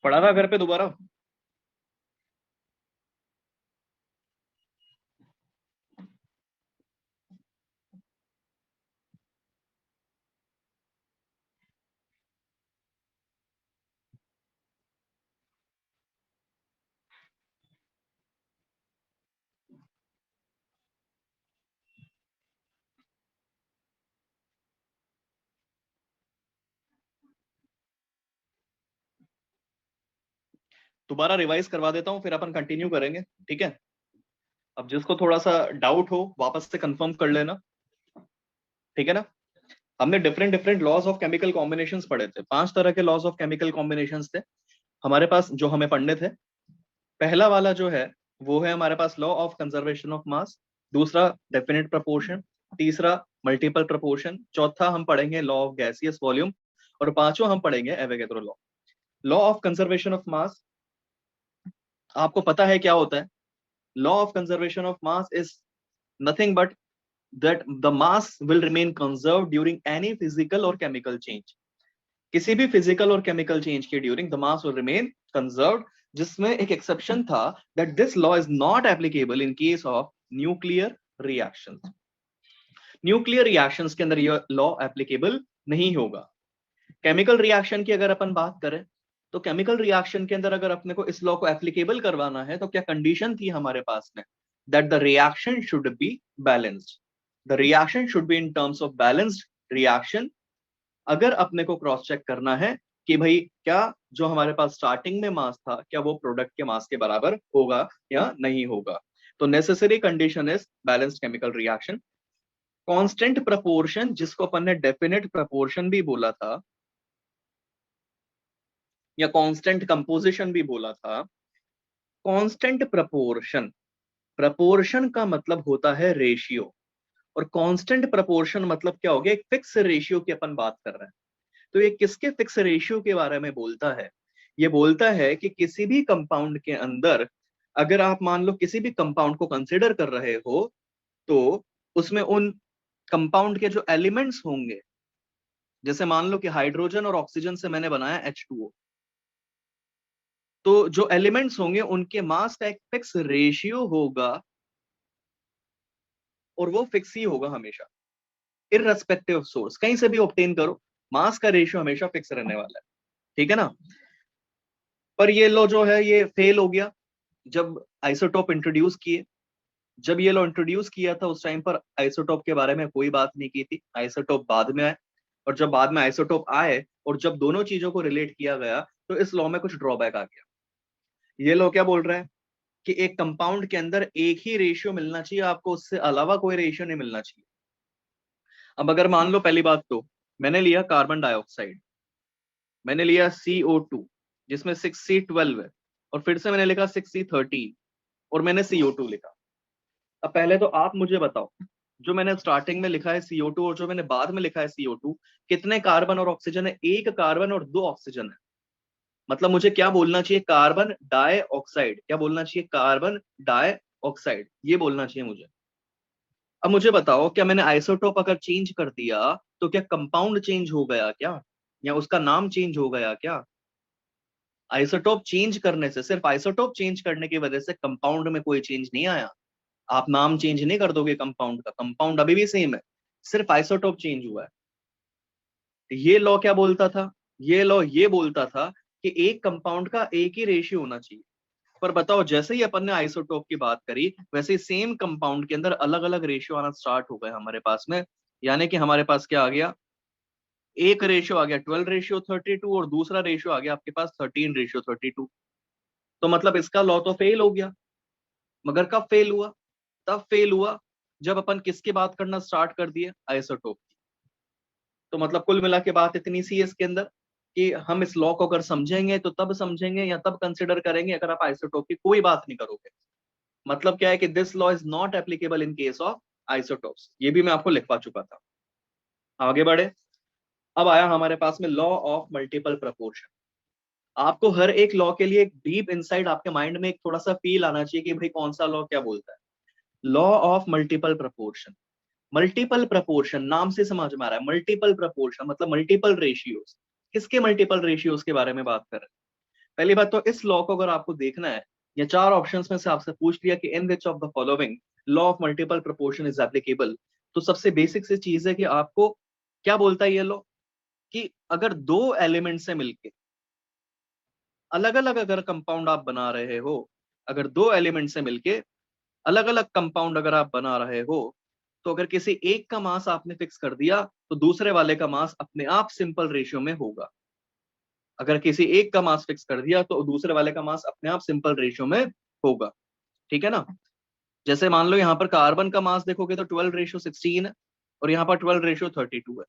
पढ़ा था घर पे दोबारा? दोबारा रिवाइज करवा देता हूँ, फिर अपन कंटिन्यू करेंगे, ठीक है? अब जिसको थोड़ा सा डाउट हो वापस से कंफर्म कर लेना, ठीक है ना? हमने different different laws of chemical combinations पढ़े थे। 5 तरह के लॉज ऑफ केमिकल कॉम्बिनेशंस थे हमारे पास जो हमें पढ़ने थे। पहला वाला जो है वो है हमारे पास law of conservation of mass, दूसरा डेफिनेट प्रोपोर्शन, तीसरा मल्टीपल प्रोपोर्शन, चौथा हम पढ़ेंगे लॉ ऑफ गैसियस वॉल्यूम, और पांचवा हम पढ़ेंगे Avogadro law. Law of conservation of मास आपको पता है क्या होता है? Law of conservation of mass is nothing but that the mass will remain conserved during any physical or chemical change। किसी भी फिजिकल और केमिकल चेंज के during the mass will remain conserved, जिसमें एक एक्सेप्शन था that this law is not applicable in case of nuclear reactions. Nuclear reactions के अंदर यह लॉ एप्लीकेबल नहीं होगा। केमिकल रिएक्शन की अगर अपन बात करें तो केमिकल रिएक्शन के अंदर अगर अपने को इस लॉ को एप्लीकेबल करवाना है तो क्या कंडीशन थी हमारे पास में? That the reaction should be balanced. The reaction should be in terms of balanced reaction. अगर अपने को क्रॉस चेक करना है कि भाई क्या जो हमारे पास स्टार्टिंग में मास था क्या वो प्रोडक्ट के मास के बराबर होगा या नहीं होगा, तो necessary condition is balanced chemical reaction. Constant proportion, जिसको अपन ने डेफिनेट प्रपोर्शन भी बोला था या कांस्टेंट कंपोजिशन भी बोला था। कांस्टेंट प्रपोर्शन, प्रपोर्शन का मतलब होता है रेशियो, और कांस्टेंट प्रपोर्शन मतलब क्या हो गया? एक फिक्स रेशियो की अपन बात कर रहे हैं। तो ये किसके फिक्स रेशियो के बारे में बोलता है? ये बोलता है कि किसी भी कंपाउंड के अंदर अगर आप मान लो किसी भी कंपाउंड को कंसिडर कर रहे हो तो उसमें उन कंपाउंड के जो एलिमेंट्स होंगे, जैसे मान लो कि हाइड्रोजन और ऑक्सीजन से मैंने बनाया H2O, तो जो एलिमेंट्स होंगे उनके मास का एक फिक्स रेशियो होगा, और वो फिक्स ही होगा हमेशा, इररेस्पेक्टिव ऑफ सोर्स, कहीं से भी ऑब्टेन करो, मास का रेशियो हमेशा फिक्स रहने वाला है, ठीक है ना? पर ये लो जो है ये फेल हो गया जब आइसोटोप इंट्रोड्यूस किए। जब ये लो इंट्रोड्यूस किया था उस टाइम पर आइसोटोप के बारे में कोई बात नहीं की थी, आइसोटोप बाद में आए। और जब बाद में आइसोटोप आए और जब दोनों चीजों को रिलेट किया गया तो इस लॉ में कुछ ड्रॉबैक आ गया। ये लॉ क्या बोल रहा है कि एक कंपाउंड के अंदर एक ही रेशियो मिलना चाहिए आपको, उससे अलावा कोई रेशियो नहीं मिलना चाहिए। अब अगर मान लो पहली बात तो मैंने लिया कार्बन डाइऑक्साइड, मैंने लिया CO2 जिसमें 6C12 है, और फिर से मैंने लिखा 6C13, और मैंने CO2 लिखा। अब पहले तो आप मुझे बताओ, जो मैंने स्टार्टिंग में लिखा है CO2 और जो मैंने बाद में लिखा है CO2, कितने कार्बन और ऑक्सीजन है? एक कार्बन और दो ऑक्सीजन है। मतलब मुझे क्या बोलना चाहिए? Carbon dioxide. क्या बोलना चाहिए? कार्बन डाइऑक्साइड, ये बोलना चाहिए मुझे। अब मुझे बताओ, क्या मैंने आइसोटोप अगर चेंज कर दिया तो क्या कंपाउंड चेंज हो गया क्या, या उसका नाम चेंज हो गया क्या? आइसोटोप चेंज करने से, सिर्फ आइसोटोप चेंज करने की वजह से कंपाउंड में कोई चेंज नहीं आया। आप नाम चेंज नहीं कर दोगे कंपाउंड का, कंपाउंड अभी भी सेम है, सिर्फ आइसोटोप चेंज हुआ है। ये लॉ क्या बोलता था? ये लॉ ये बोलता था कि एक कंपाउंड का एक ही रेशियो होना चाहिए। पर बताओ, जैसे ही अपन ने आइसोटोप की बात करी वैसे सेम कंपाउंड के अंदर अलग अलग रेशियो आना स्टार्ट हो गए हमारे पास में। यानी कि हमारे पास क्या आ गया? एक रेशियो आ गया 12:32 और दूसरा रेशियो आ गया आपके पास 13:32। तो मतलब इसका लॉ तो फेल हो गया। मगर कब फेल हुआ? तब फेल हुआ जब अपन किसकी बात करना स्टार्ट कर दिए? आइसोटोप की। तो मतलब कुल मिला के बात इतनी सी है इसके अंदर कि हम इस लॉ को अगर समझेंगे तो तब समझेंगे या तब कंसिडर करेंगे अगर आप आइसोटोप की कोई बात नहीं करोगे। मतलब क्या है कि this law is not applicable in case of isotopes, ये भी मैं आपको लिखवा चुका था। आगे बढ़े। अब आया हमारे पास में लॉ ऑफ मल्टीपल प्रपोर्शन। आपको हर एक लॉ के लिए एक डीप इनसाइड आपके माइंड में एक थोड़ा सा फील आना चाहिए कि भाई कौन सा लॉ क्या बोलता है। Law of multiple proportion. Multiple proportion नाम से समझ में आ रहा है, मल्टीपल प्रपोर्शन मतलब मल्टीपल रेशियोज। किसके मल्टीपल रेशियोज के बारे में बात कर रहे हैं? पहली बात तो इस लॉ को अगर आपको देखना है, या 4 ऑप्शंस में से आपसे पूछ लिया कि in which of the following law of multiple proportion is applicable, तो सबसे बेसिक सी चीज है कि आपको क्या बोलता है ये लॉ, कि अगर दो एलिमेंट से मिलके अलग अलग अगर कंपाउंड आप बना रहे हो, अगर दो एलिमेंट से मिलके अलग अलग कंपाउंड अगर आप बना रहे हो, तो अगर किसी एक का मास आपने फिक्स कर दिया तो दूसरे वाले का मास अपने आप सिंपल रेशियो में होगा। अगर किसी एक का मास फिक्स कर दिया तो दूसरे वाले का मास अपने आप सिंपल रेशियो में होगा। ठीक है ना। जैसे मान लो यहाँ पर कार्बन का मास देखोगे तो 12:16 है, और यहाँ पर 12:32 है।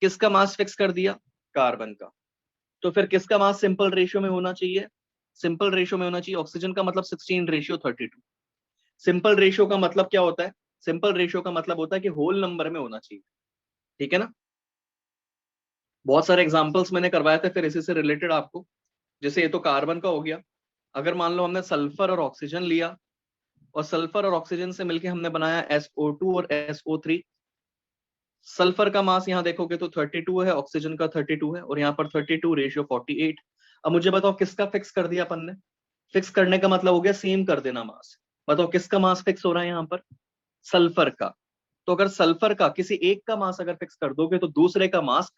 किसका मास फिक्स कर दिया? कार्बन का। तो फिर किसका मास सिंपल रेशियो में होना चाहिए? सिंपल रेशियो में होना चाहिए ऑक्सीजन का, मतलब 16:32। सिंपल रेशियो का मतलब क्या होता है? सिंपल रेशियो का मतलब होता है कि होल नंबर में होना चाहिए। ठीक है ना। बहुत सारे एग्जांपल्स मैंने करवाए थे फिर इसी से रिलेटेड आपको। जैसे ये तो कार्बन का हो गया। अगर मान लो हमने सल्फर और ऑक्सीजन लिया, और सल्फर और ऑक्सीजन से मिलकर हमने बनाया SO2 और SO3। सल्फर का मास यहाँ देखोगे तो 32 है, ऑक्सीजन का 32 है, और यहाँ पर 32:48। अब मुझे बताओ किसका फिक्स कर दिया अपन ने? फिक्स करने का मतलब हो गया सेम कर देना मास। बताओ किसका मास फिक्स हो रहा है यहाँ पर? सल्फर का। तो अगर सल्फर का किसी एक का मास अगर फिक्स कर दोगे तो दूसरे का मास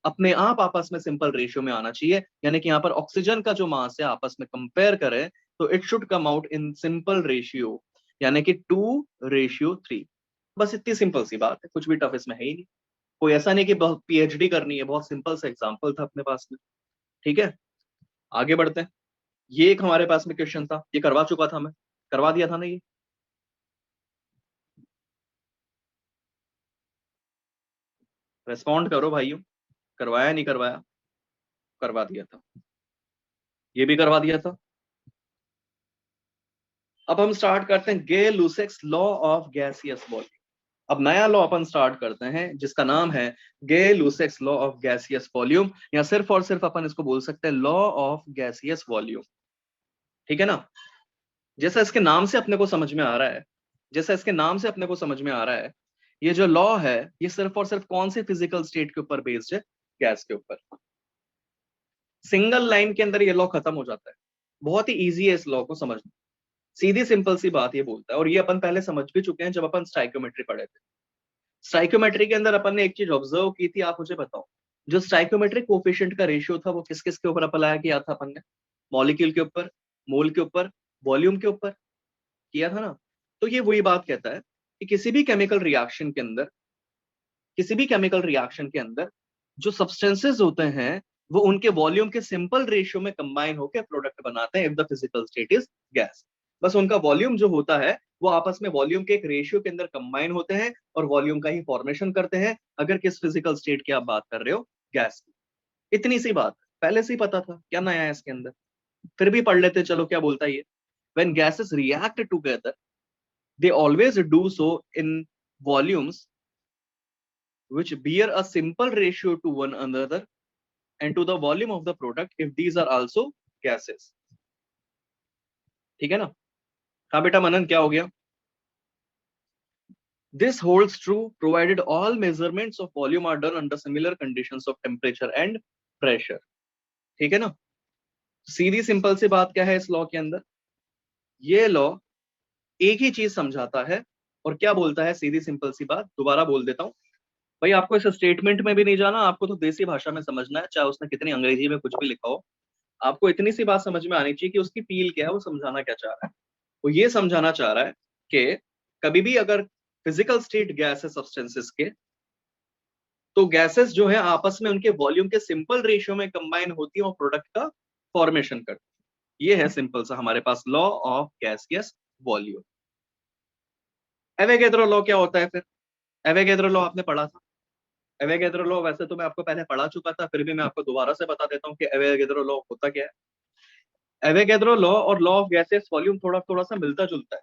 अपने आप आपस में सिंपल रेशियो में आना चाहिए। यानी कि यहाँ पर ऑक्सीजन का जो मास है आपस में कंपेयर करें तो it should come out in simple ratio, यानी कि 2:3। बस इतनी सिंपल सी बात है, कुछ भी टफ इसमें है ही नहीं। कोई ऐसा नहीं कि बहुत PhD करनी है, बहुत सिंपल सा एग्जाम्पल था अपने पास में। ठीक है, आगे बढ़ते हैं। ये एक हमारे पास में क्वेश्चन था, ये करवा चुका था मैं, करवा दिया था ना ये। रेस्पॉन्ड करो भाइयों, करवाया नहीं करवाया? करवा दिया था, ये भी करवा दिया था। अब हम स्टार्ट करते हैं गे-लुसेक्स लॉ ऑफ गैसियस वॉल्यूम। अब नया लॉ अपन स्टार्ट करते हैं जिसका नाम है गे-लुसेक्स लॉ ऑफ गैसियस वॉल्यूम, या सिर्फ और सिर्फ अपन इसको बोल सकते हैं लॉ ऑफ गैसियस वॉल्यूम। ठीक है ना। जैसा इसके नाम से अपने को समझ में आ रहा है, जैसा इसके नाम से अपने को समझ में आ रहा है, ये जो लॉ है ये सिर्फ और सिर्फ कौन से फिजिकल स्टेट के ऊपर बेस्ड है? गैस के ऊपर। सिंगल लाइन के अंदर ये लॉ खत्म हो जाता है। बहुत ही इजी है इस लॉ को समझना, सीधी सिंपल सी बात ये बोलता है, और ये अपन पहले समझ भी चुके हैं जब अपन स्टाइकोमेट्री पढ़े थे। स्टाइकोमेट्री के अंदर अपन ने एक चीज ऑब्जर्व की थी, आप मुझे बताओ, जो स्टाइकोमेट्रिक कोफिशिएंट का रेशियो था वो किस किस के ऊपर अप्लाई किया था अपन ने? मॉलिक्यूल के ऊपर, मोल के ऊपर, वॉल्यूम के ऊपर किया था ना। तो ये वही बात कहता है कि किसी भी केमिकल रिएक्शन के अंदर, किसी भी केमिकल रिएक्शन के अंदर जो सब्सटेंसेस होते हैं वो उनके वॉल्यूम के सिंपल रेशियो में कंबाइन होकर प्रोडक्ट बनाते हैं if the physical state is gas. बस उनका वॉल्यूम जो होता है वो आपस में वॉल्यूम के एक रेशियो के अंदर कंबाइन होते हैं और वॉल्यूम का ही फॉर्मेशन करते हैं, अगर किस फिजिकल स्टेट की आप बात कर रहे हो? गैस की। इतनी सी बात पहले से ही पता था, क्या नया है इसके अंदर? फिर भी पढ़ लेते, चलो क्या बोलता है ये। When gases react together, they always do so in volumes which bear a simple ratio to one another and to the volume of the product if these are also gases। ठीक है ना। हाँ बेटा मनन, क्या हो गया? This holds true provided all measurements of volume are done under similar conditions of temperature and pressure। ठीक है ना। सीधी सिंपल सी बात क्या है इस लॉ के अंदर? ये लॉ एक ही चीज समझाता है, और क्या बोलता है? सीधी सिंपल सी बात दोबारा बोल देता हूं भाई, आपको इस स्टेटमेंट में भी नहीं जाना, आपको तो देसी भाषा में समझना है, चाहे उसने कितनी अंग्रेजी में कुछ भी लिखा हो। आपको इतनी सी बात समझ में आनी चाहिए कि उसकी फील क्या है, वो समझाना क्या चाह रहा है। वो ये समझाना चाह रहा है कि कभी भी अगर फिजिकल स्टेट गैस है सब्सटेंसेस के, तो गैसेस जो है आपस में उनके वॉल्यूम के सिंपल रेशियो में कंबाइन होती है और प्रोडक्ट का फॉर्मेशन करती है। ये है सिंपल सा हमारे पास law of gaseous volume. Avogadro law क्या होता है फिर? एवोगैड्रो लॉ आपने पढ़ा था। एवोगैड्रो लॉ वैसे तो मैं आपको पहले पढ़ा चुका था, फिर भी मैं आपको दोबारा से बता देता हूँ कि एवोगैड्रो लॉ होता क्या है। एवोगैड्रो लॉ और लॉ ऑफ गैसियस वॉल्यूम थोड़ा थोड़ा सा मिलता जुलता है,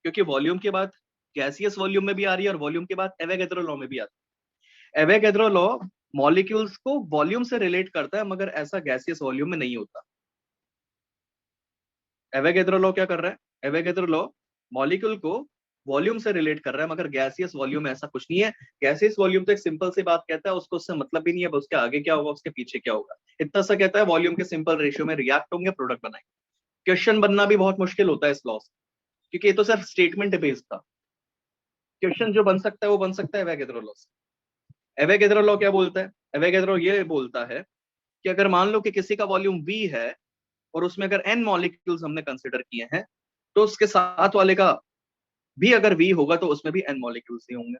क्योंकि वॉल्यूम के बाद गैसियस वॉल्यूम में भी आ रही है और वॉल्यूम के बाद एवोगैड्रो लॉ में भी आती है। एवोगैड्रो लॉ मॉलिक्यूल्स को वॉल्यूम से रिलेट करता है, मगर ऐसा गैसियस वॉल्यूम में नहीं होता। एवोगैड्रो लॉ क्या कर रहा है? एवोगैड्रो लॉ मॉलिक्यूल को वॉल्यूम से रिलेट कर रहा है, मगर गैसियस वॉल्यूम ऐसा कुछ नहीं है। गैसियस वॉल्यूम तो एक सिंपल सी बात कहता है, उसको उससे मतलब भी नहीं है उसके आगे क्या होगा उसके पीछे क्या होगा, इतना सा कहता है वॉल्यूम के सिंपल रेशियो में रिएक्ट होंगे, प्रोडक्ट बनाएंगे। क्वेश्चन बनना भी बहुत मुश्किल होता है इस लॉ से, क्योंकि ये तो सिर्फ स्टेटमेंट बेस्ड था। क्वेश्चन जो बन सकता है वो बन सकता है एवोगैड्रो लॉ से। एवोगैड्रो लॉ क्या बोलता है? एवोगैड्रो ये बोलता है कि अगर मान लो कि किसी का वॉल्यूम वी है और उसमें अगर एन मॉलिक्यूल्स हमने कंसिडर किए हैं, तो उसके साथ वाले का भी अगर वी होगा तो उसमें भी एन मॉलिक्यूल्स ही होंगे।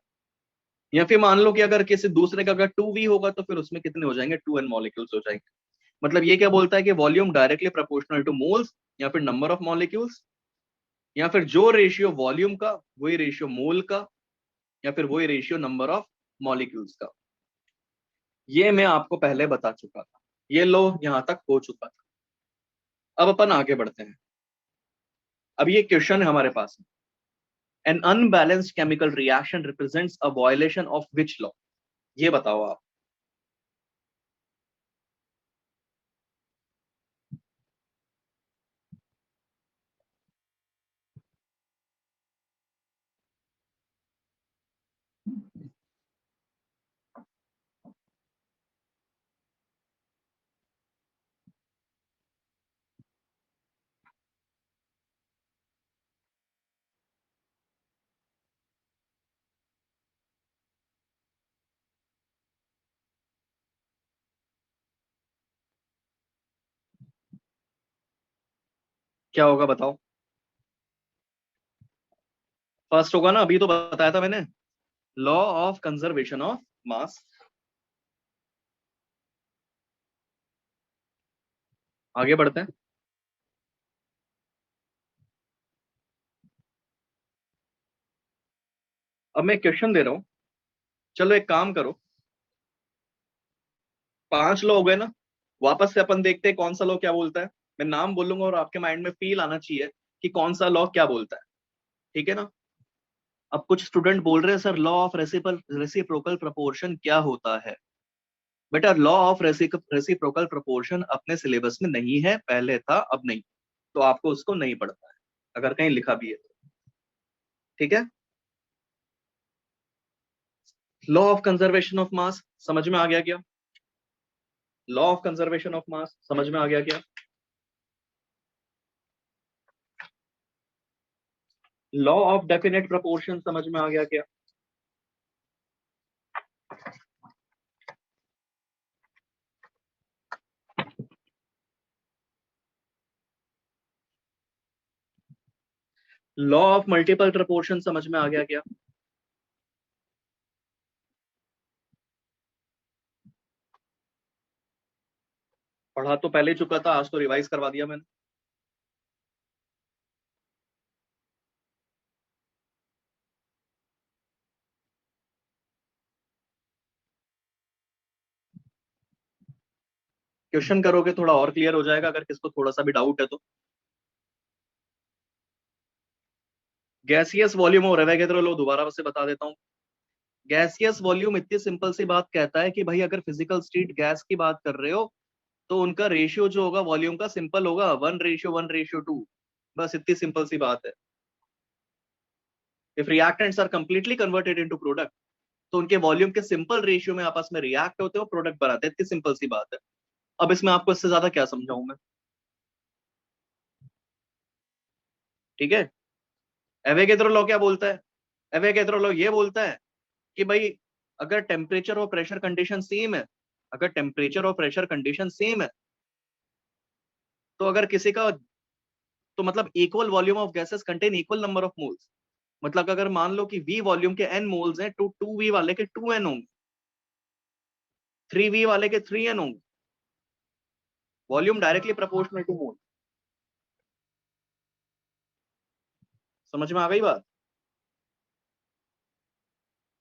या फिर मान लो कि अगर किसी दूसरे का अगर टू वी होगा तो फिर उसमें कितने हो जाएंगे, टू एन मॉलिक्यूल्स हो जाएंगे। मतलब ये क्या बोलता है कि volume directly proportional two moles या फिर नंबर ऑफ मॉलिक्यूल्स, या फिर जो रेशियो वॉल्यूम का वही रेशियो मोल का, या फिर वही रेशियो नंबर ऑफ मॉलिक्यूल्स का। ये मैं आपको पहले बता चुका था, ये लो यहां तक हो चुका था। अब अपन आगे बढ़ते हैं। अब ये क्वेश्चन है हमारे पास, an unbalanced chemical reaction represents a violation of which law? ये बताओ आप। क्या होगा बताओ? फर्स्ट होगा ना, अभी तो बताया था मैंने, लॉ ऑफ कंजर्वेशन ऑफ मास। आगे बढ़ते हैं। अब मैं क्वेश्चन दे रहा हूं, चलो एक काम करो, 5 लॉ हो गए ना, वापस से अपन देखते हैं कौन सा लॉ क्या बोलता है। मैं नाम बोलूंगा और आपके माइंड में फील आना चाहिए कि कौन सा लॉ क्या बोलता है, ठीक है ना? अब कुछ स्टूडेंट बोल रहे हैं sir law of reciprocal proportion क्या होता है? बेटा लॉ ऑफ रेसिप्रोकल प्रोपोर्शन अपने सिलेबस में नहीं है, पहले था अब नहीं, तो आपको उसको नहीं पढ़ना है अगर कहीं लिखा भी है तो। ठीक है, लॉ ऑफ कंजर्वेशन ऑफ मास समझ में आ गया क्या? लॉ ऑफ कंजर्वेशन ऑफ मास समझ में आ गया क्या? लॉ ऑफ डेफिनेट प्रोपोर्शन समझ में आ गया क्या? लॉ ऑफ मल्टीपल प्रोपोर्शन समझ में आ गया क्या? पढ़ा तो पहले ही चुका था, आज तो रिवाइज करवा दिया मैंने। क्वेश्चन करोगे थोड़ा और क्लियर हो जाएगा अगर किसको थोड़ा सा भी डाउट है तो। गैसियस वॉल्यूम और एवोगैड्रो लॉ दोबारा से बता देता हूँ। गैसियस वॉल्यूम इतनी सिंपल सी बात कहता है कि भाई अगर फिजिकल स्टेट गैस की बात कर रहे हो तो उनका रेशियो जो होगा वॉल्यूम का सिंपल होगा, 1:1:2। बस इतनी सिंपल सी बात है। If reactants are completely converted into product, तो उनके वॉल्यूम के सिंपल रेशियो में आपस में रिएक्ट होते हो, प्रोडक्ट बनाते हैं, इतनी सिंपल सी बात है। अब इसमें आपको इससे ज्यादा क्या समझाऊं मैं? ठीक है, एवोगैड्रो लॉ क्या बोलता है? एवोगैड्रो लॉ ये बोलता है कि भाई अगर टेम्परेचर और प्रेशर कंडीशन सेम है, अगर टेम्परेचर और प्रेशर कंडीशन सेम है, तो अगर किसी का, तो मतलब equal volume of gases contain equal number of moles. मतलब अगर मान लो कि वी वॉल्यूम के एन मोल्स हैं, टू टू वी वाले के 2n होंगे, 3v वाले के 3n होंगे। वॉल्यूम डायरेक्टली प्रोपोर्शनल टू मोल। समझ में आ गई बात?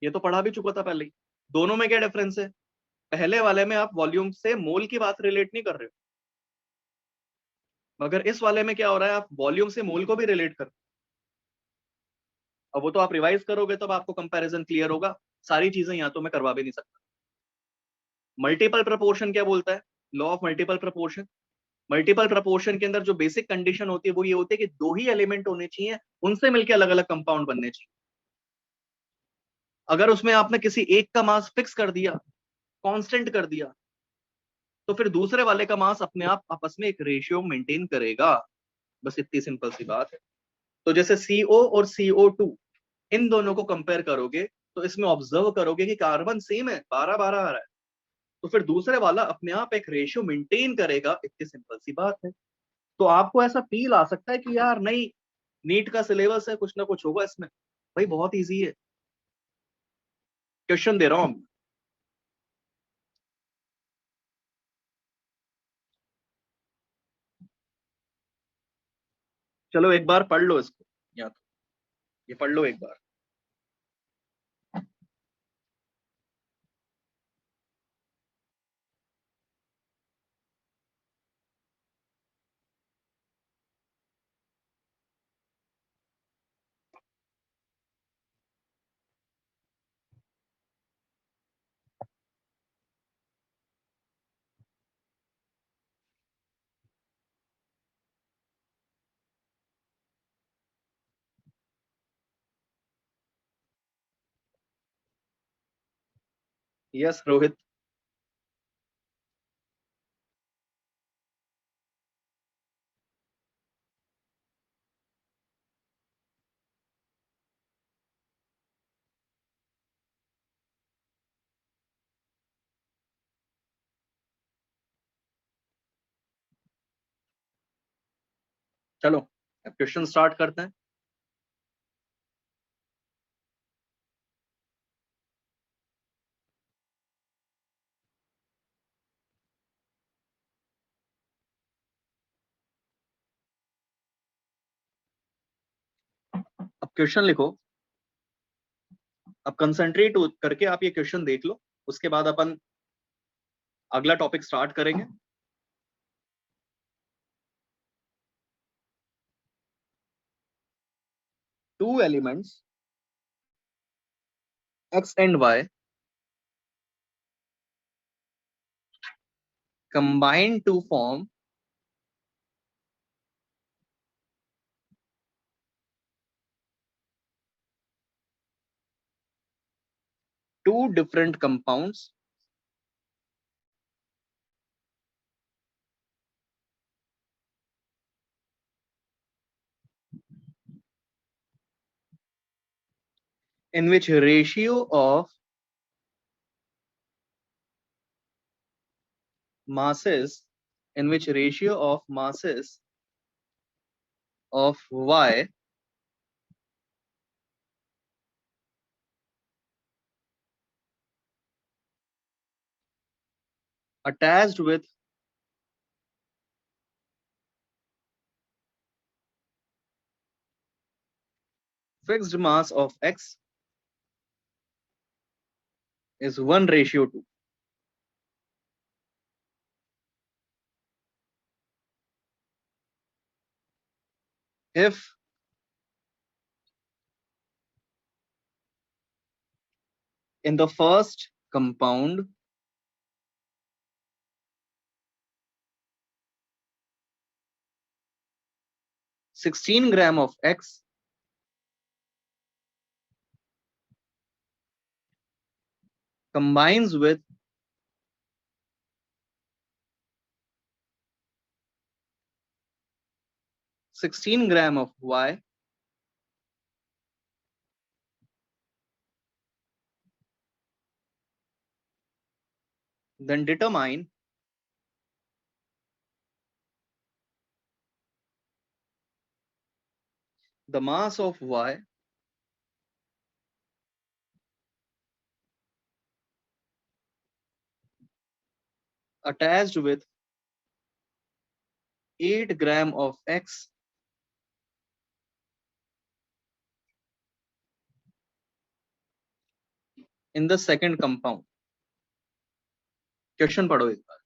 ये तो पढ़ा भी चुका था पहले ही। दोनों में क्या डिफरेंस है? पहले वाले में आप वॉल्यूम से मोल की बात रिलेट नहीं कर रहे हो, मगर इस वाले में क्या हो रहा है, आप वॉल्यूम से मोल को भी रिलेट कर रहे हो। अब वो तो आप रिवाइज करोगे तब आपको कंपैरिजन क्लियर होगा, सारी चीजें यहां तो मैं करवा भी नहीं सकता। मल्टीपल प्रोपोर्शन क्या बोलता है? Law of multiple proportion, multiple proportion के अंदर जो बेसिक कंडीशन होती है वो ये होती है कि दो ही एलिमेंट होने चाहिए, उनसे मिलकर अलग अलग कंपाउंड बनने चाहिए। अगर उसमें आपने किसी एक का मास फिक्स कर दिया, कांस्टेंट कर दिया, तो फिर दूसरे वाले का मास अपने आप आपस में एक रेशियो मेंटेन करेगा। बस इतनी सिंपल सी बात है। तो जैसे CO और CO2, इन दोनों को कंपेयर करोगे तो इसमें ऑब्जर्व करोगे कि कार्बन सेम है, 12-12 आ रहा है, तो फिर दूसरे वाला अपने आप एक रेशियो मेंटेन करेगा। इतनी सिंपल सी बात है। तो आपको ऐसा फील आ सकता है कि यार नहीं, नीट का सिलेबस है, कुछ ना कुछ होगा इसमें। भाई बहुत इजी है, क्वेश्चन दे रहा हूं। चलो एक बार पढ़ लो इसको, या तो ये पढ़ लो एक बार। यस रोहित। चलो अब क्वेश्चन स्टार्ट करते हैं। अब क्वेश्चन लिखो। अब कंसंट्रेट करके आप ये क्वेश्चन देख लो, उसके बाद अपन अगला टॉपिक स्टार्ट करेंगे। Two elements X and Y combine to form two different compounds in which ratio of masses in which ratio of masses of Y attached with fixed mass of X is 1:2. If in the first compound 16 gram of X combines with 16 gram of Y, then determine the mass of Y attached with 8 gram of X in the second compound. Question पढ़ो एक बार।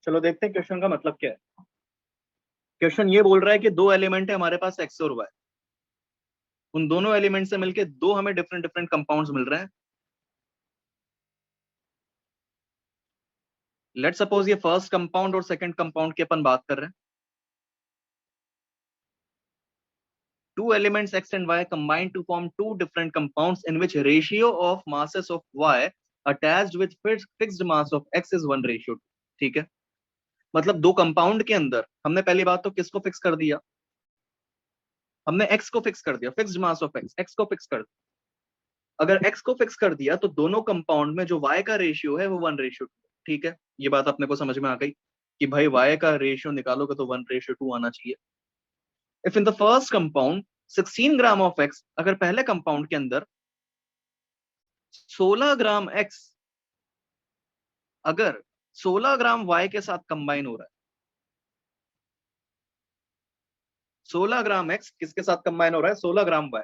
चलो देखते हैं question का मतलब क्या है। Question ये बोल रहा है कि दो एलिमेंट है हमारे पास एक्स और वाई, उन दोनों एलिमेंट से मिलके दो हमें डिफरेंट डिफरेंट कंपाउंड्स मिल रहे हैं। लेट सपोज ये फर्स्ट कंपाउंड और सेकंड कंपाउंड की अपन बात कर रहे हैं। Two elements x and y combine to form two different compounds in which ratio of masses of y attached with fixed mass of x is 1:2। ठीक है, मतलब दो कंपाउंड के अंदर हमने पहली बात तो किसको फिक्स कर दिया, हमने x को फिक्स कर दिया, फिक्स्ड मास ऑफ x को फिक्स कर दिया। अगर x को फिक्स कर दिया तो दोनों कंपाउंड में जो y का रेशियो है वो 1:2। ठीक है, ये बात अपने को समझ में आ गई कि भाई y का रेशियो निकालोगे तो 1:2 आना चाहिए। If in the first compound 16 gram of x, अगर पहले कंपाउंड के अंदर 16 ग्राम x अगर 16 ग्राम y के साथ कंबाइन हो रहा है, 16 ग्राम x किसके साथ कंबाइन हो रहा है, 16 ग्राम y।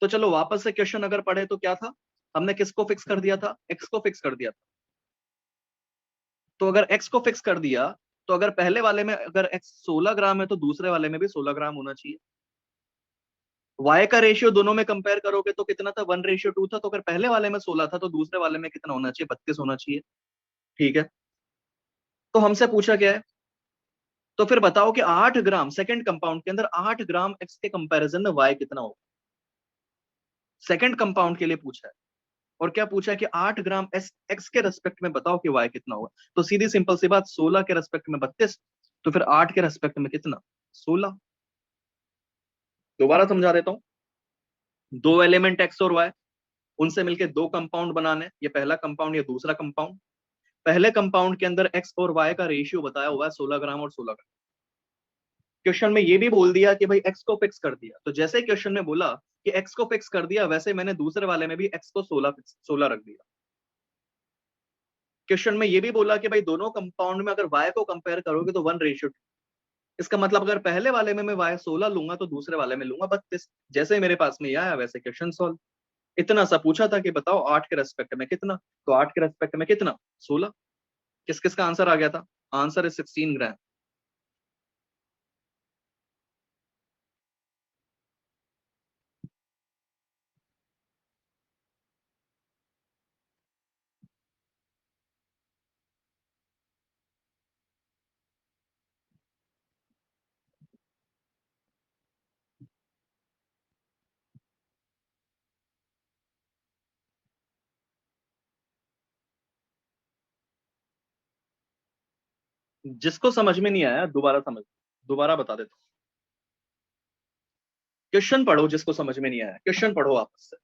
तो चलो वापस से क्वेश्चन अगर पढ़े तो क्या था, हमने किसको फिक्स कर दिया था, x को फिक्स कर दिया था। तो अगर x को फिक्स कर दिया तो अगर पहले वाले में अगर x 16 ग्राम है तो दूसरे वाले में भी 16 ग्राम होना चाहिए। y का रेशियो दोनों में कंपेयर करोगे तो कितना था, 1:2 था। तो अगर पहले वाले में 16 था तो दूसरे वाले में कितना होना चाहिए, 32 होना चाहिए। ठीक है, तो हमसे पूछा गया है, तो फिर बताओ कि 8 ग्राम सेकंड कंपाउंड के अंदर 8 ग्राम x के कंपैरिजन में y कितना होगा। सेकंड कंपाउंड के लिए पूछा है, और क्या पूछा है कि 8 ग्राम x के रेस्पेक्ट में बताओ कि y कितना होगा। तो सीधी सिंपल सी बात, 16 के रेस्पेक्ट में 32, तो फिर 8 के रेस्पेक्ट में कितना, 16। दोबारा समझा देता हूं, दो एलिमेंट x और y, उनसे मिलके दो कंपाउंड बनाने, ये पहला कंपाउंड ये दूसरा कंपाउंड। पहले कंपाउंड के अंदर x और y का रेशियो बताया हुआ है 16 ग्राम और 16 ग्राम। क्वेश्चन में ये भी बोल दिया कि भाई x को फिक्स कर दिया, तो जैसे ही क्वेश्चन में बोला कि x को फिक्स कर दिया, वैसे मैंने दूसरे वाले में भी x को 16 रख दिया। क्वेश्चन में ये भी बोला कि भाई दोनों कंपाउंड में अगर y को कंपेयर करोगे तो 1:2। इसका मतलब अगर पहले वाले में मैं y 16 लूंगा तो दूसरे वाले में लूंगा 32। जैसे ही मेरे पास में ये आया वैसे क्वेश्चन सॉल्व। इतना सा पूछा था कि बताओ 8 के रेस्पेक्ट में कितना, तो 8 के रेस्पेक्ट में कितना, 16। किस किस का आंसर आ गया था, आंसर इज 16 ग्राम। जिसको समझ में नहीं आया दोबारा समझ, दोबारा बता देता हूँ। क्वेश्चन पढ़ो, जिसको समझ में नहीं आया क्वेश्चन पढ़ो वापस से।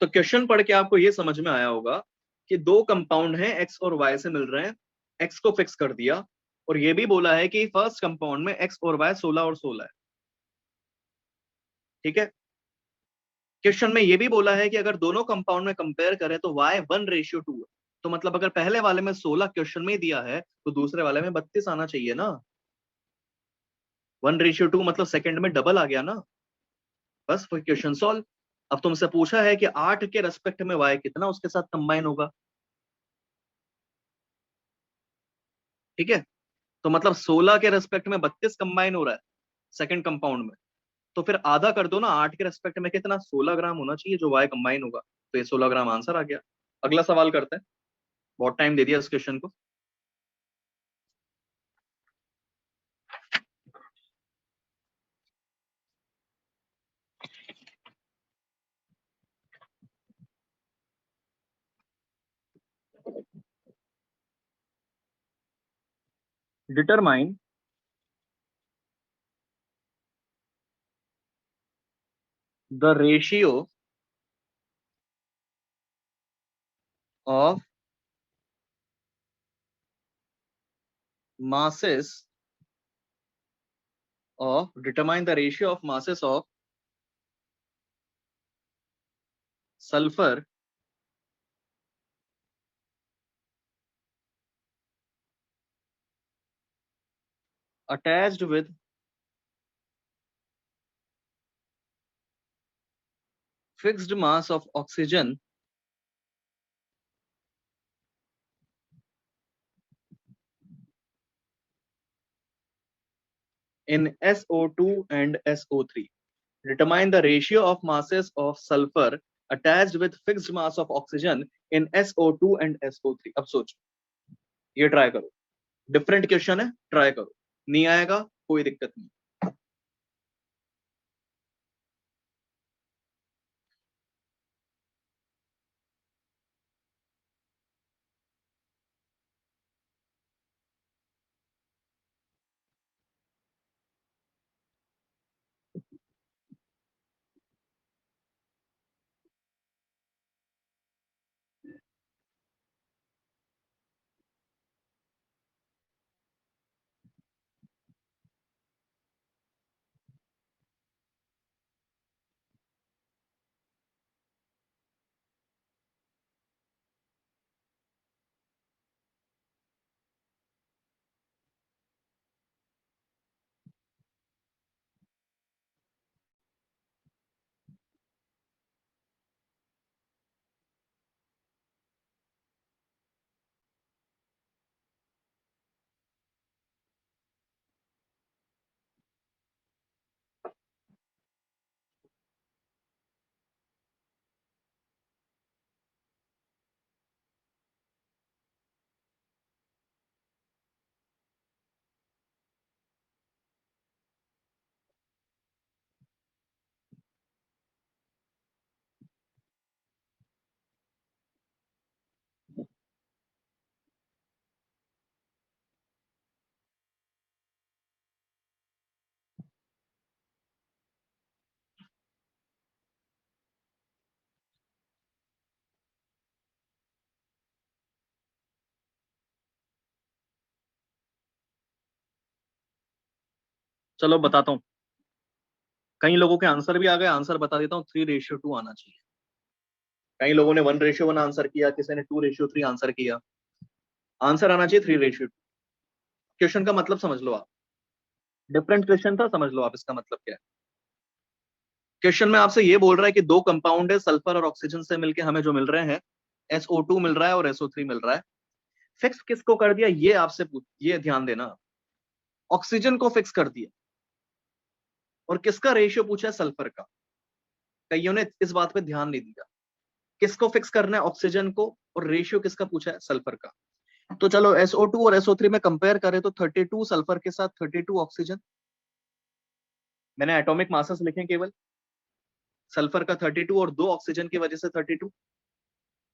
तो क्वेश्चन पढ़ के आपको ये समझ में आया होगा कि दो कंपाउंड हैं एक्स और वाई से मिल रहे हैं, एक्स को फिक्स कर दिया, और ये भी बोला है कि फर्स्ट कंपाउंड में एक्स और वाई 16 और 16 है। ठीक है, क्वेश्चन में ये भी बोला है कि अगर दोनों कंपाउंड में कंपेयर करें तो y 1:2 है। तो मतलब अगर पहले वाले में 16 क्वेश्चन में दिया है तो दूसरे वाले में 32 आना चाहिए ना। 1:2 मतलब सेकंड में डबल आ गया ना, बस फिर क्वेश्चन सॉल्व। अब तुमसे पूछा है कि 8 के रेस्पेक्ट में y कितना उसके साथ कंबाइन होगा। ठीक है, तो मतलब 16 के रेस्पेक्ट में 32 कंबाइन हो रहा है सेकंड कंपाउंड में, तो फिर आधा कर दो ना, 8 के रेस्पेक्ट में कितना, 16 ग्राम होना चाहिए जो y कंबाइन होगा। तो ये 16 ग्राम आंसर आ गया। अगला सवाल करते हैं, बहुत टाइम दे दिया इस क्वेश्चन को। Determine the ratio of masses of, determine the ratio of masses of sulfur attached with fixed mass of oxygen in SO2 and SO3. Determine the ratio of masses of sulfur attached with fixed mass of oxygen in SO2 and SO3. अब सोचो, ये try करो, different question है, try करो, नहीं आएगा कोई दिक्कत नहीं। चलो बताता हूँ, कई लोगों के आंसर भी आ गए, आंसर बता देता हूँ, 3:2 आना चाहिए। कई लोगों ने 1:1 आंसर किया, किसी ने 2:3 आंसर किया, आंसर आना चाहिए 3:2। क्वेश्चन का मतलब समझ लो आप, डिफरेंट क्वेश्चन था, समझ लो आप इसका मतलब क्या है। क्वेश्चन में आपसे ये बोल रहा है कि दो कंपाउंड है, सल्फर और ऑक्सीजन से मिलके हमें जो मिल रहे हैं, SO2 मिल रहा है और SO3 मिल रहा है। फिक्स किसको कर दिया, ये आपसे ये ध्यान देना, ऑक्सीजन को फिक्स कर दिया, और किसका रेशियो पूछा है, सल्फर का। कईयों ने इस बात पे ध्यान नहीं दिया, किसको फिक्स करना है, ऑक्सीजन को, और रेशियो किसका पूछा है, सल्फर का। तो चलो SO2 और SO3 में कंपेयर करें तो 32 सल्फर के साथ 32 ऑक्सीजन, मैंने एटॉमिक मासेस लिखे केवल, सल्फर का 32 और 2 ऑक्सीजन की वजह से 32।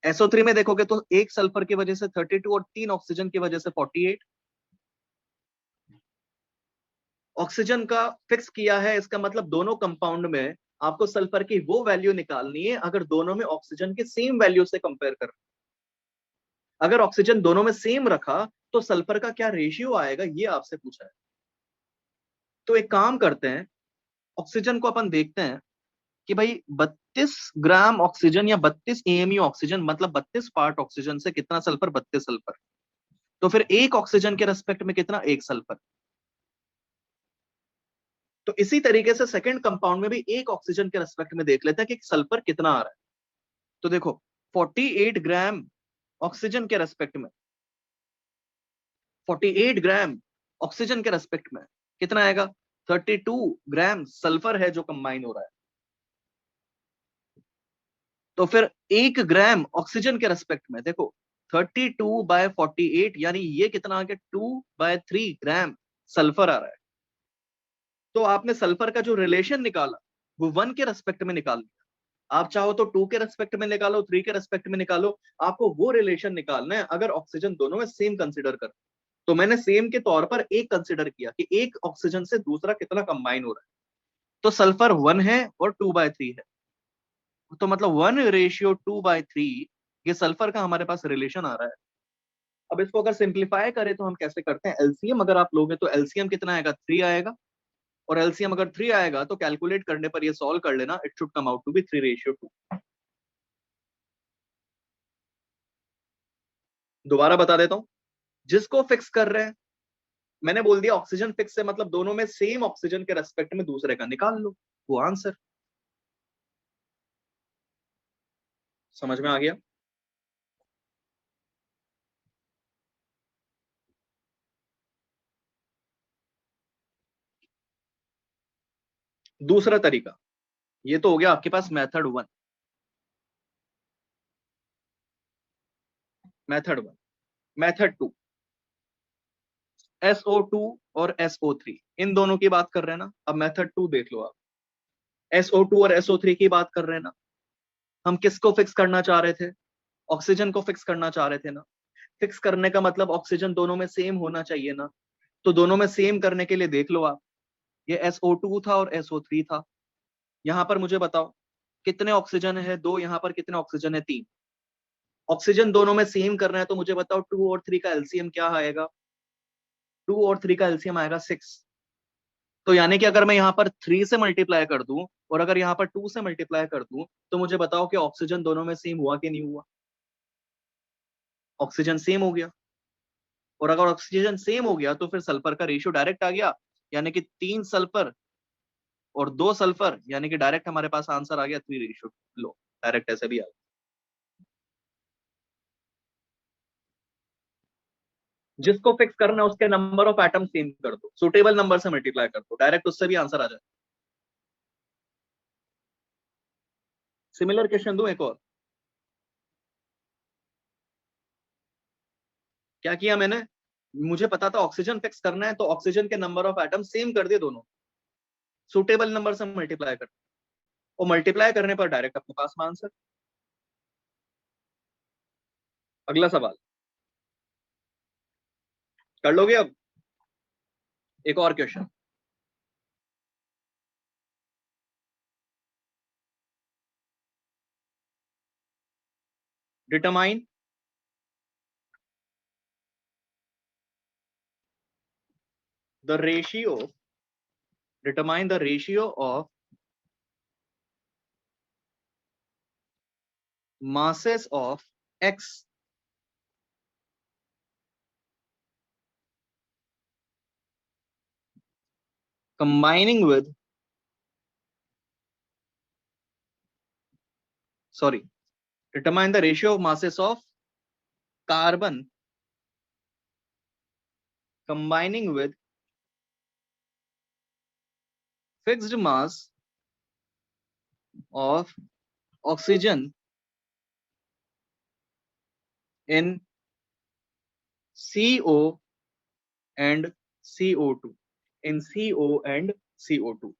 SO3 में देखोगे तो एक सल्फर की वजह से 32 और 3 ऑक्सीजन की वजह से 48। ऑक्सीजन का फिक्स किया है, इसका मतलब दोनों कंपाउंड में आपको सल्फर की वो वैल्यू निकालनी है अगर दोनों में ऑक्सीजन के सेम वैल्यू से कंपेयर कर। अगर ऑक्सीजन दोनों में सेम रखा तो सल्फर का क्या रेशियो आएगा, ये आपसे पूछा है। तो एक काम करते हैं, ऑक्सीजन को अपन देखते हैं कि भाई 32 ग्राम ऑक्सीजन या 32 AMU ऑक्सीजन, मतलब 32 पार्ट ऑक्सीजन से कितना सल्फर, 32 सल्फर। तो फिर एक ऑक्सीजन के रेस्पेक्ट में कितना, एक सल्फर। तो इसी तरीके से सेकंड कंपाउंड में भी एक ऑक्सीजन के रेस्पेक्ट में देख लेते हैं कि सल्फर कितना आ रहा है। तो देखो 48 ग्राम ऑक्सीजन के रेस्पेक्ट में, 48 ग्राम ऑक्सीजन के रेस्पेक्ट में कितना आएगा, 32 ग्राम सल्फर है जो कंबाइन हो रहा है। तो फिर 1 ग्राम ऑक्सीजन के रेस्पेक्ट में देखो 32/48, यानी ये कितना आ गया, 2/3 ग्राम सल्फर आ रहा है। तो आपने सल्फर का जो रिलेशन निकाला वो 1 के रेस्पेक्ट में निकाल दिया। आप चाहो तो 2 के रेस्पेक्ट में निकालो, 3 के रेस्पेक्ट में निकालो, आपको वो रिलेशन निकालना है अगर ऑक्सीजन दोनों में सेम कंसिडर कर। तो मैंने सेम के तौर पर एक कंसिडर किया कि एक ऑक्सीजन से दूसरा कितना कंबाइन हो रहा है। तो सल्फर 1 है और 2/3 है, तो मतलब 1:2/3 ये सल्फर का हमारे पास रिलेशन आ रहा है। अब इसको अगर सिंप्लीफाई करें तो हम कैसे करते हैं, एलसीएम अगर आप लोगे तो एलसीएम कितना आएगा, 3 आएगा। और एलसीएम अगर 3 आएगा तो कैलकुलेट करने पर ये सॉल्व कर लेना, it should come out to be 3:2। दोबारा बता देता हूं, जिसको फिक्स कर रहे हैं मैंने बोल दिया ऑक्सीजन फिक्स है, मतलब दोनों में सेम ऑक्सीजन के रेस्पेक्ट में दूसरे का निकाल लो, वो आंसर। समझ में आ गया? दूसरा तरीका, ये तो हो गया आपके पास मेथड 1। मेथड 1, मेथड 2, SO2 और SO3 इन दोनों की बात कर रहे हैं ना। अब मेथड 2 देख लो आप, SO2 और SO3 की बात कर रहे हैं ना। हम किसको फिक्स करना चाह रहे थे? ऑक्सीजन को फिक्स करना चाह रहे थे ना। फिक्स करने का मतलब ऑक्सीजन दोनों में सेम होना चाहिए ना। तो दोनों में सेम करने के लिए देख लो आप, ये SO2 था और SO3 था। यहां पर मुझे बताओ कितने ऑक्सीजन है? 2। यहां पर कितने ऑक्सीजन है? 3। ऑक्सीजन दोनों में सेम करना है तो मुझे बताओ 2 और 3 का एलसीएम क्या आएगा? 2 और 3 का एलसीएम आएगा 6। तो यानी कि अगर मैं यहाँ पर 3 से मल्टीप्लाई कर दूं और अगर यहाँ पर 2 से मल्टीप्लाई कर दूं, तो मुझे बताओ कि ऑक्सीजन दोनों में सेम हुआ कि नहीं हुआ? ऑक्सीजन सेम हो गया। और अगर ऑक्सीजन सेम हो गया तो फिर सल्फर का रेशियो डायरेक्ट आ गया, यानी कि 3 सल्फर और 2 सल्फर, यानी कि डायरेक्ट हमारे पास आंसर आ गया 3:। लो, डायरेक्ट ऐसे भी आ गया। जिसको फिक्स करना है उसके नंबर ऑफ एटम सेम कर दो, सुटेबल नंबर से मल्टीप्लाई कर दो, डायरेक्ट उससे भी आंसर आ जाए। सिमिलर क्वेश्चन दूं एक और? क्या किया मैंने? मुझे पता था ऑक्सीजन फिक्स करना है, तो ऑक्सीजन के नंबर ऑफ एटम सेम कर दिए दोनों, सुटेबल नंबर से मल्टीप्लाई कर, और मल्टीप्लाई करने पर डायरेक्ट अपने पास में आंसर। अगला सवाल कर लोगे अब? एक और question. Determine the ratio, determine the ratio of masses of X combining with, sorry, determine the ratio of masses of carbon combining with fixed mass of oxygen in CO and CO2, in CO and CO2।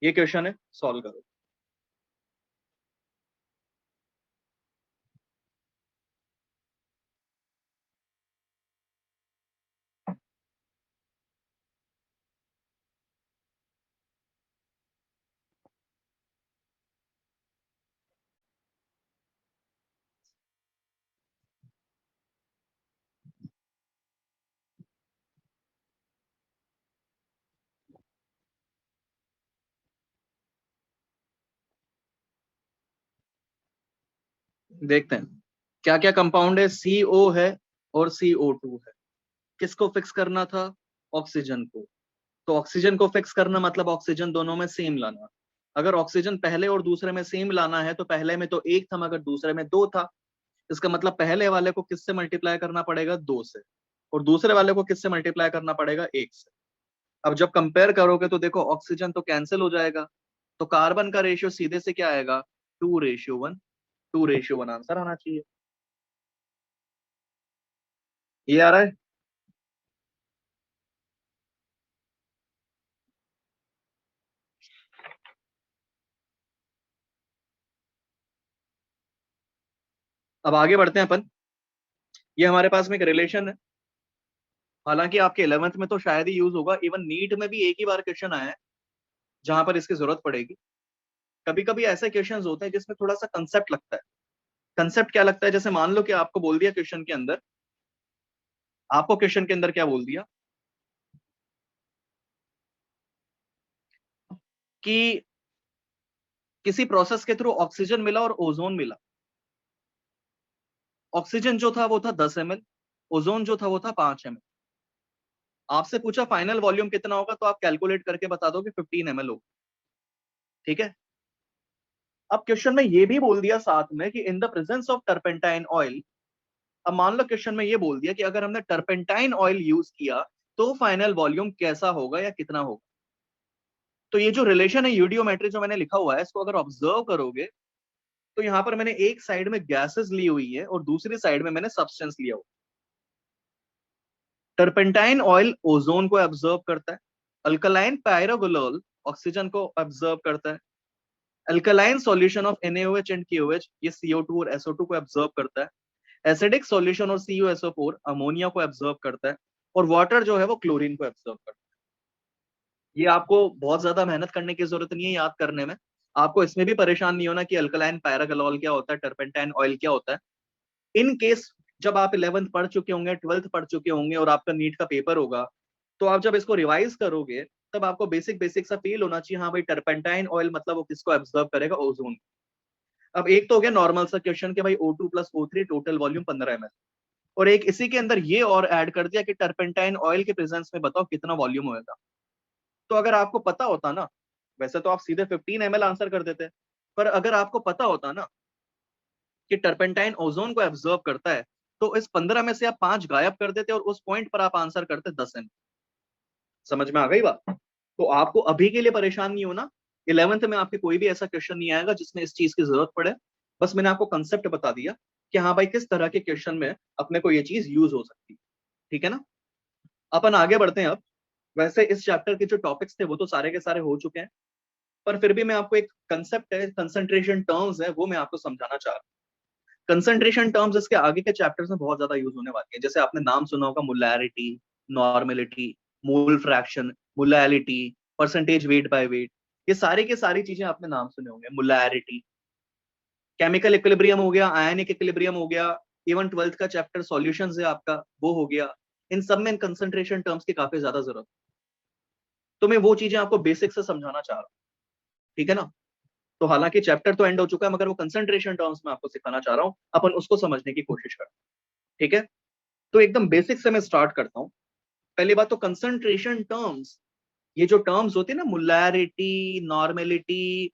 ये question है, solve करो। देखते हैं क्या क्या compound है। CO है और CO2 है। किसको फिक्स करना था? ऑक्सीजन को। तो ऑक्सीजन को फिक्स करना मतलब ऑक्सीजन दोनों में सेम लाना। अगर ऑक्सीजन पहले और दूसरे में सेम लाना है तो पहले में तो 1 था मगर दूसरे में 2 था। इसका मतलब पहले वाले को किससे मल्टीप्लाई करना पड़ेगा? 2 से। और दूसरे वाले को किससे मल्टीप्लाई करना पड़ेगा? 1 से। अब जब कंपेयर करोगे तो देखो ऑक्सीजन तो कैंसिल हो जाएगा, तो कार्बन का रेशियो सीधे से क्या आएगा? 2:1। 2:1 आंसर आना चाहिए। ये आ रहा है? अब आगे बढ़ते हैं अपन। ये हमारे पास में एक रिलेशन है, हालांकि आपके 11th में तो शायद ही यूज होगा, इवन नीट में भी एक ही बार क्वेश्चन आया है जहां पर इसकी जरूरत पड़ेगी। कभी कभी ऐसे क्वेश्चंस होते हैं जिसमें थोड़ा सा कंसेप्ट लगता है। कंसेप्ट क्या लगता है? जैसे मान लो कि आपको बोल दिया क्वेश्चन के अंदर, आपको क्वेश्चन के अंदर क्या बोल दिया कि किसी प्रोसेस के थ्रू ऑक्सीजन मिला और ओजोन मिला। ऑक्सीजन जो था वो था 10 ml, ओजोन जो था वो था 5 ml। आपसे पूछा फाइनल वॉल्यूम कितना होगा, तो आप कैलकुलेट करके बता दो कि 15 ml होगा। ठीक है। अब क्वेश्चन में ये भी बोल दिया साथ में कि in the presence of turpentine oil. अब मान लो क्वेश्चन में ये बोल दिया कि अगर हमने टर्पेंटाइन ऑयल यूज किया तो फाइनल वॉल्यूम कैसा होगा या कितना होगा। तो ये जो रिलेशन है यूडियोमेट्री जो मैंने लिखा हुआ है, इसको अगर ऑब्जर्व करोगे तो यहाँ पर मैंने एक साइड में गैसेस ली हुई है और दूसरी साइड में मैंने सब्सटेंस लिया हुआ। टर्पेंटाइन ऑयल ओजोन को ऑब्जर्व करता है। अल्कलाइन पायरोगोलोल ऑक्सीजन को ऑब्जर्व करता है। Alkaline solution of NaOH and KOH ये CO2 और SO2 को ऑब्जर्व करता है। एसिडिक सॉल्यूशन और CuSO4 अमोनिया को ऑब्जर्व करता है। और वाटर जो है वो क्लोरीन को ऑब्जर्व करता है। ये आपको बहुत ज्यादा मेहनत करने की जरूरत नहीं है याद करने में। आपको इसमें भी परेशान नहीं होना कि अल्कलाइन पैरागोलोल क्या होता है, टर्पेंटाइन ऑयल क्या होता है। इन केस जब आप 11th पढ़ चुके होंगे, 12th पढ़ चुके होंगे और आपका नीट का पेपर होगा, तो आप जब इसको रिवाइज करोगे तब आपको बेसिक बेसिक सा फील होना चाहिए, हाँ भाई टर्पेंटाइन ऑयल मतलब वो किसको ऑब्जर्व करेगा, ओजोन। अब एक तो हो गया नॉर्मल सा क्वेश्चन कि भाई O2 plus O3 total volume 15 ml। और एक इसी के अंदर ये और ऐड कर दिया कि टर्पेंटाइन ऑयल के प्रेजेंस में बताओ कितना वॉल्यूम होगा। तो अगर आपको पता होता ना, वैसे तो आप सीधे 15 ml आंसर कर देते, पर अगर आपको पता होता ना कि टर्पेंटाइन ओजोन को एब्जॉर्ब करता है, तो इस 15 में से आप 5 गायब कर देते और उस पॉइंट पर आप आंसर करते 10 ml। समझ में आ गई बात। तो आपको अभी के लिए परेशान नहीं होना। 11th में आपके कोई भी ऐसा क्वेश्चन नहीं आएगा जिसमें इस चीज की जरूरत पड़े। बस मैंने आपको कंसेप्ट बता दिया कि हाँ भाई किस तरह के क्वेश्चन में अपने को ये चीज यूज हो सकती है। ठीक है ना। अपन आगे बढ़ते हैं अब। वैसे इस चैप्टर के जो टॉपिक्स थे वो तो सारे के सारे हो चुके हैं, पर फिर भी मैं आपको एक कंसेप्ट है, कंसंट्रेशन टर्म्स है, वो मैं आपको समझाना चाह रहा हूँ। कंसंट्रेशन टर्म्स इसके आगे के चैप्टर्स में बहुत ज्यादा यूज होने वाली है। जैसे आपने नाम सुना होगा molarity, normality, mole fraction, molality, percentage weight by wait. ये सारी की सारी चीजें आपने नाम सुने होंगे। मोलैरिटी, केमिकल इक्विलिब्रियम हो गया, आयनिक इक्विलिब्रियम हो गया, इवन 12th का चैप्टर सॉल्यूशंस है आपका, वो हो गया। इन सब में कंसंट्रेशन टर्म्स की काफी ज्यादा जरूरत है। तो मैं वो चीजें आपको बेसिक से समझाना चाह रहा हूँ। ठीक है ना। तो हालांकि चैप्टर तो एंड हो चुका है, मगर वो कंसंट्रेशन टर्म्स में आपको सिखाना चाह रहा हूँ, अपन उसको समझने की कोशिश करते हैं। ठीक है। तो एकदम बेसिक से मैं स्टार्ट करता हूँ। पहली बात तो कंसंट्रेशन टर्म्स, ये जो टर्म्स होती है ना, molarity, normality,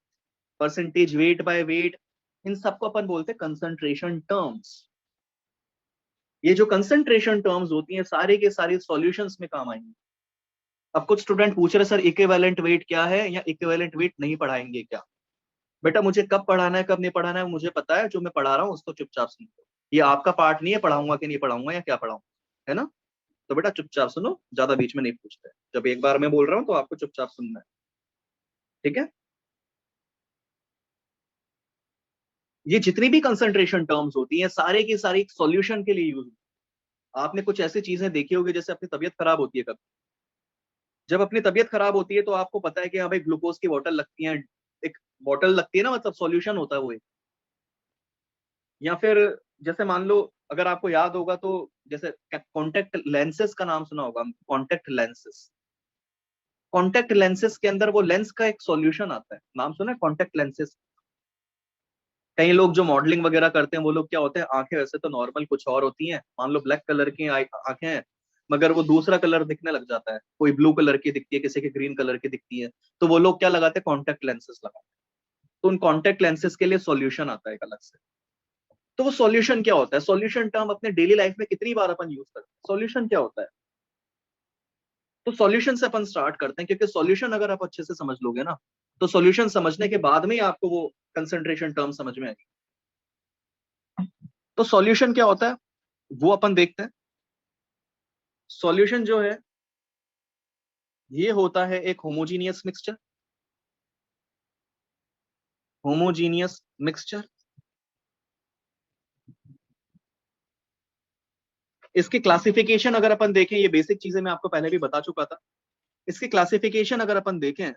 percentage weight by weight, इन सबको अपन बोलते हैं कंसंट्रेशन टर्म्स। ये जो कंसंट्रेशन टर्म्स होती हैं सारी के सारी सॉल्यूशंस में काम आएंगी। अब कुछ स्टूडेंट पूछ रहे सर इक्विवेलेंट वेट क्या है या इक्विवेलेंट वेट नहीं पढ़ाएंगे क्या। बेटा मुझे कब पढ़ाना है कब नहीं पढ़ाना है मुझे पता है, जो मैं पढ़ा रहा हूँ उसको चुपचाप सुनो। ये आपका पार्ट नहीं है पढ़ाऊंगा कि नहीं पढ़ाऊंगा या क्या पढ़ाऊंगा, है ना। तो बेटा चुपचाप सुनो, ज्यादा बीच में नहीं पूछते। जब एक बार मैं बोल रहा हूँ तो आपको चुपचाप सुनना है। ठीक है। ये जितनी भी कंसंट्रेशन टर्म्स होती हैं सारे की सारी सॉल्यूशन के लिए यूज। आपने कुछ ऐसी चीजें देखी होगी, जैसे अपनी तबीयत खराब होती है कभी, जब अपनी तबीयत खराब होती है तो आपको पता है कि हाँ भाई ग्लूकोज की बोतल लगती है, एक बोतल लगती है ना, मतलब सॉल्यूशन होता है वो एक। या फिर जैसे मान लो, अगर आपको याद होगा तो, जैसे कॉन्टेक्ट लेंसेस का नाम सुना होगा, कॉन्टेक्ट लेंसेस। कॉन्टेक्ट लेंसेस के अंदर वो लेंस का एक सॉल्यूशन आता है, नाम सुना है कॉन्टेक्ट लेंसेस। कई लोग जो मॉडलिंग वगैरह करते हैं वो लोग क्या होते हैं, आंखें वैसे तो नॉर्मल कुछ और होती हैं, मान लो ब्लैक कलर की आंखें हैं, मगर वो दूसरा कलर दिखने लग जाता है, कोई ब्लू कलर की दिखती है, किसी की ग्रीन कलर की दिखती है, तो वो लोग क्या लगाते हैं, कॉन्टेक्ट लेंसेस लगाते हैं। तो उन कॉन्टेक्ट लेंसेस के लिए सॉल्यूशन आता है एक अलग से। तो वो सॉल्यूशन क्या होता है, सॉल्यूशन टर्म अपने डेली लाइफ में कितनी बार अपन यूज करते हैं, सॉल्यूशन क्या होता है। तो सॉल्यूशन से अपन स्टार्ट करते हैं, क्योंकि सॉल्यूशन अगर आप अच्छे से समझ लोगे ना, तो सॉल्यूशन समझने के बाद में ही आपको वो कंसंट्रेशन टर्म समझ में आएगी। तो सॉल्यूशन क्या होता है वो अपन देखते हैं। सॉल्यूशन जो है ये होता है एक होमोजीनियस मिक्सचर। होमोजीनियस मिक्सचर, इसकी क्लासिफिकेशन अगर अपन देखें, ये बेसिक चीजें मैं आपको पहले भी बता चुका था। इसकी क्लासिफिकेशन अगर अपन देखें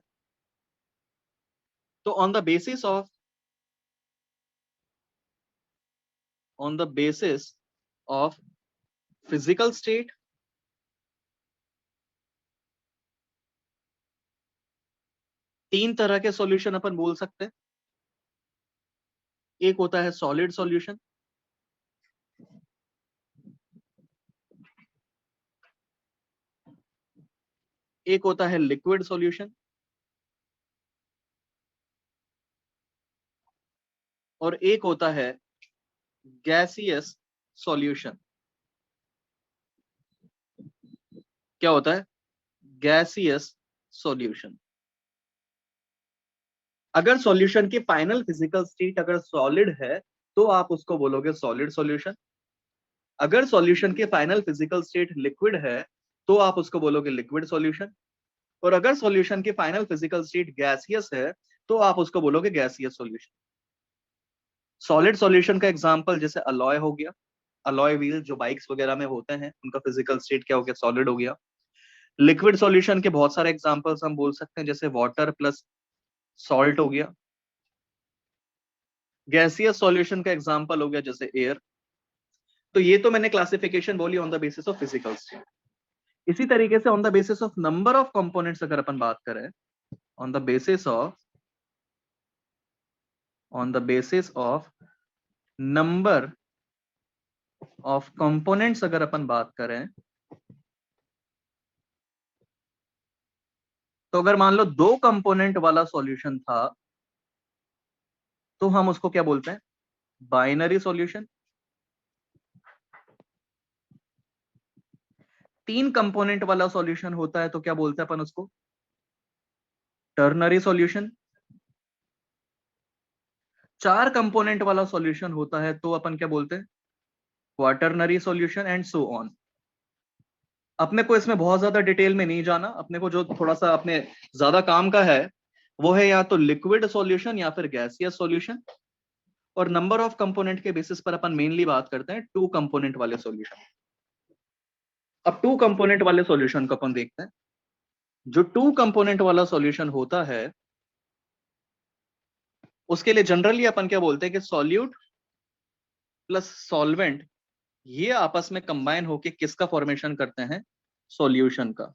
तो on the basis of physical state, तीन तरह के सॉल्यूशन अपन बोल सकते हैं। एक होता है सॉलिड सॉल्यूशन, एक होता है लिक्विड सॉल्यूशन और एक होता है गैसियस सॉल्यूशन। क्या होता है? Gaseous solution. अगर सॉल्यूशन की फाइनल फिजिकल स्टेट अगर सॉलिड है तो आप उसको बोलोगे सॉलिड सॉल्यूशन। अगर सॉल्यूशन की फाइनल फिजिकल स्टेट लिक्विड है तो आप उसको बोलोगे लिक्विड सॉल्यूशन। और अगर सॉल्यूशन की फाइनल फिजिकल स्टेट गैसियस है तो आप उसको बोलोगे गैसियस सॉल्यूशन। सॉलिड सॉल्यूशन का एग्जांपल जैसे अलॉय हो गया, अलॉय व्हील जो बाइक्स वगैरह में होते हैं उनका फिजिकल स्टेट क्या हो गया? सॉलिड हो गया। लिक्विड सॉल्यूशन के बहुत सारे एग्जांपल्स हम बोल सकते हैं जैसे वाटर प्लस सॉल्ट हो गया। गैसियस सॉल्यूशन का एग्जांपल हो गया जैसे एयर। तो ये तो मैंने क्लासिफिकेशन बोली on the basis of physical state. इसी तरीके से on the basis of number of components अगर अपन बात करें, on the basis of number of components अगर अपन बात करें, तो अगर मान लो 2 कंपोनेंट वाला सॉल्यूशन था तो हम उसको क्या बोलते हैं? Binary solution. 3 कंपोनेंट वाला सॉल्यूशन होता है तो क्या बोलते हैं अपन उसको? Ternary solution. 4 कंपोनेंट वाला सॉल्यूशन होता है तो अपन क्या बोलते हैं? Quaternary solution and so on. अपने को इसमें बहुत ज्यादा डिटेल में नहीं जाना, अपने को जो थोड़ा सा अपने ज्यादा काम का है वो है या तो लिक्विड सॉल्यूशन या फिर गैसियस सॉल्यूशन। और नंबर ऑफ कंपोनेंट के बेसिस पर अपन मेनली बात करते हैं 2 कंपोनेंट वाले सॉल्यूशन। अब 2 कंपोनेंट वाले सॉल्यूशन को अपन देखते हैं। जो 2 कंपोनेंट वाला सॉल्यूशन होता है उसके लिए जनरली अपन क्या बोलते हैं कि सॉल्यूट प्लस सॉल्वेंट ये आपस में कंबाइन होके किसका फॉर्मेशन करते हैं? सॉल्यूशन का।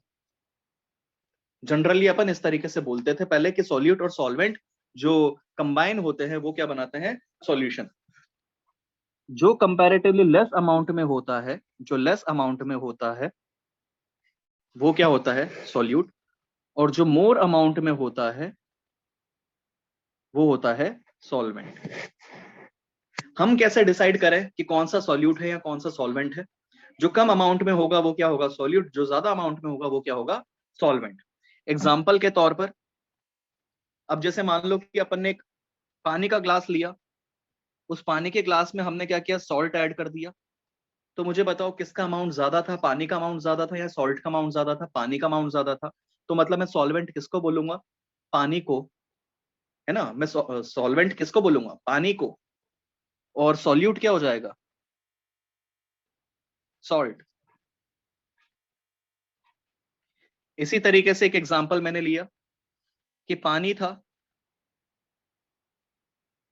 जनरली अपन इस तरीके से बोलते थे पहले कि सॉल्यूट और सॉल्वेंट जो कंबाइन होते हैं वो क्या बनाते हैं? सॉल्यूशन। जो कंपैरेटिवली लेस अमाउंट में होता है, जो लेस अमाउंट में होता है वो क्या होता है? सॉल्यूट। और जो मोर अमाउंट में होता है वो होता है सॉल्वेंट। हम कैसे डिसाइड करें कि कौन सा सॉल्यूट है या कौन सा सॉल्वेंट है? जो कम अमाउंट में होगा वो क्या होगा? सॉल्यूट। जो ज्यादा अमाउंट में होगा वो क्या होगा? सॉल्वेंट। एग्जाम्पल के तौर पर अब जैसे मान लो कि अपन ने एक पानी का ग्लास लिया, उस पानी के ग्लास में हमने क्या किया? सॉल्ट ऐड कर दिया। तो मुझे बताओ किसका अमाउंट ज्यादा था? पानी का अमाउंट ज्यादा था या सॉल्ट का अमाउंट ज्यादा था? पानी का अमाउंट ज्यादा था। तो मतलब मैं सॉल्वेंट किसको बोलूंगा? पानी को। है ना? मैं सॉल्वेंट किसको बोलूंगा? पानी को। और सॉल्यूट क्या हो जाएगा? सॉल्ट। इसी तरीके से एक एग्जांपल मैंने लिया कि पानी था,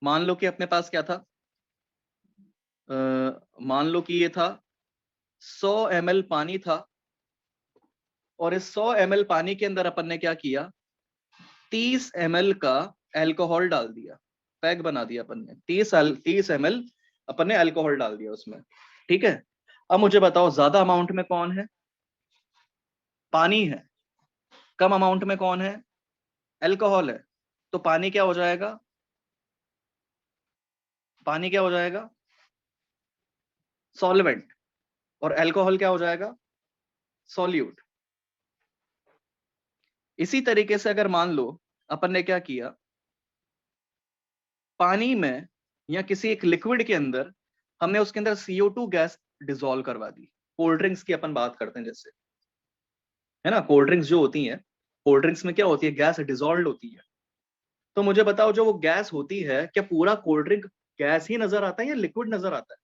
मान लो कि अपने पास क्या था, मान लो कि ये था 100 ml पानी था। और इस 100 ml पानी के अंदर अपन ने क्या किया? 30 ml का अल्कोहल डाल दिया। पैक बना दिया अपन ने। 30 ml अपन ने अल्कोहल डाल दिया उसमें। ठीक है। अब मुझे बताओ ज्यादा अमाउंट में कौन है? पानी है। कम अमाउंट में कौन है? अल्कोहल है। तो पानी क्या हो जाएगा? पानी क्या हो जाएगा? सॉल्वेंट। और अल्कोहल क्या हो जाएगा? सॉल्यूट। इसी तरीके से अगर मान लो अपन ने क्या किया, पानी में या किसी एक लिक्विड के अंदर हमने उसके अंदर CO2 गैस डिसॉल्व करवा दी। कोल्ड ड्रिंक्स की अपन बात करते हैं जैसे, है ना? कोल्ड ड्रिंक्स जो होती हैं, कोल्ड ड्रिंक्स में क्या होती है? गैस डिसॉल्व होती है। तो मुझे बताओ जो वो गैस होती है क्या पूरा कोल्ड ड्रिंक गैस ही नजर आता है या लिक्विड नजर आता है?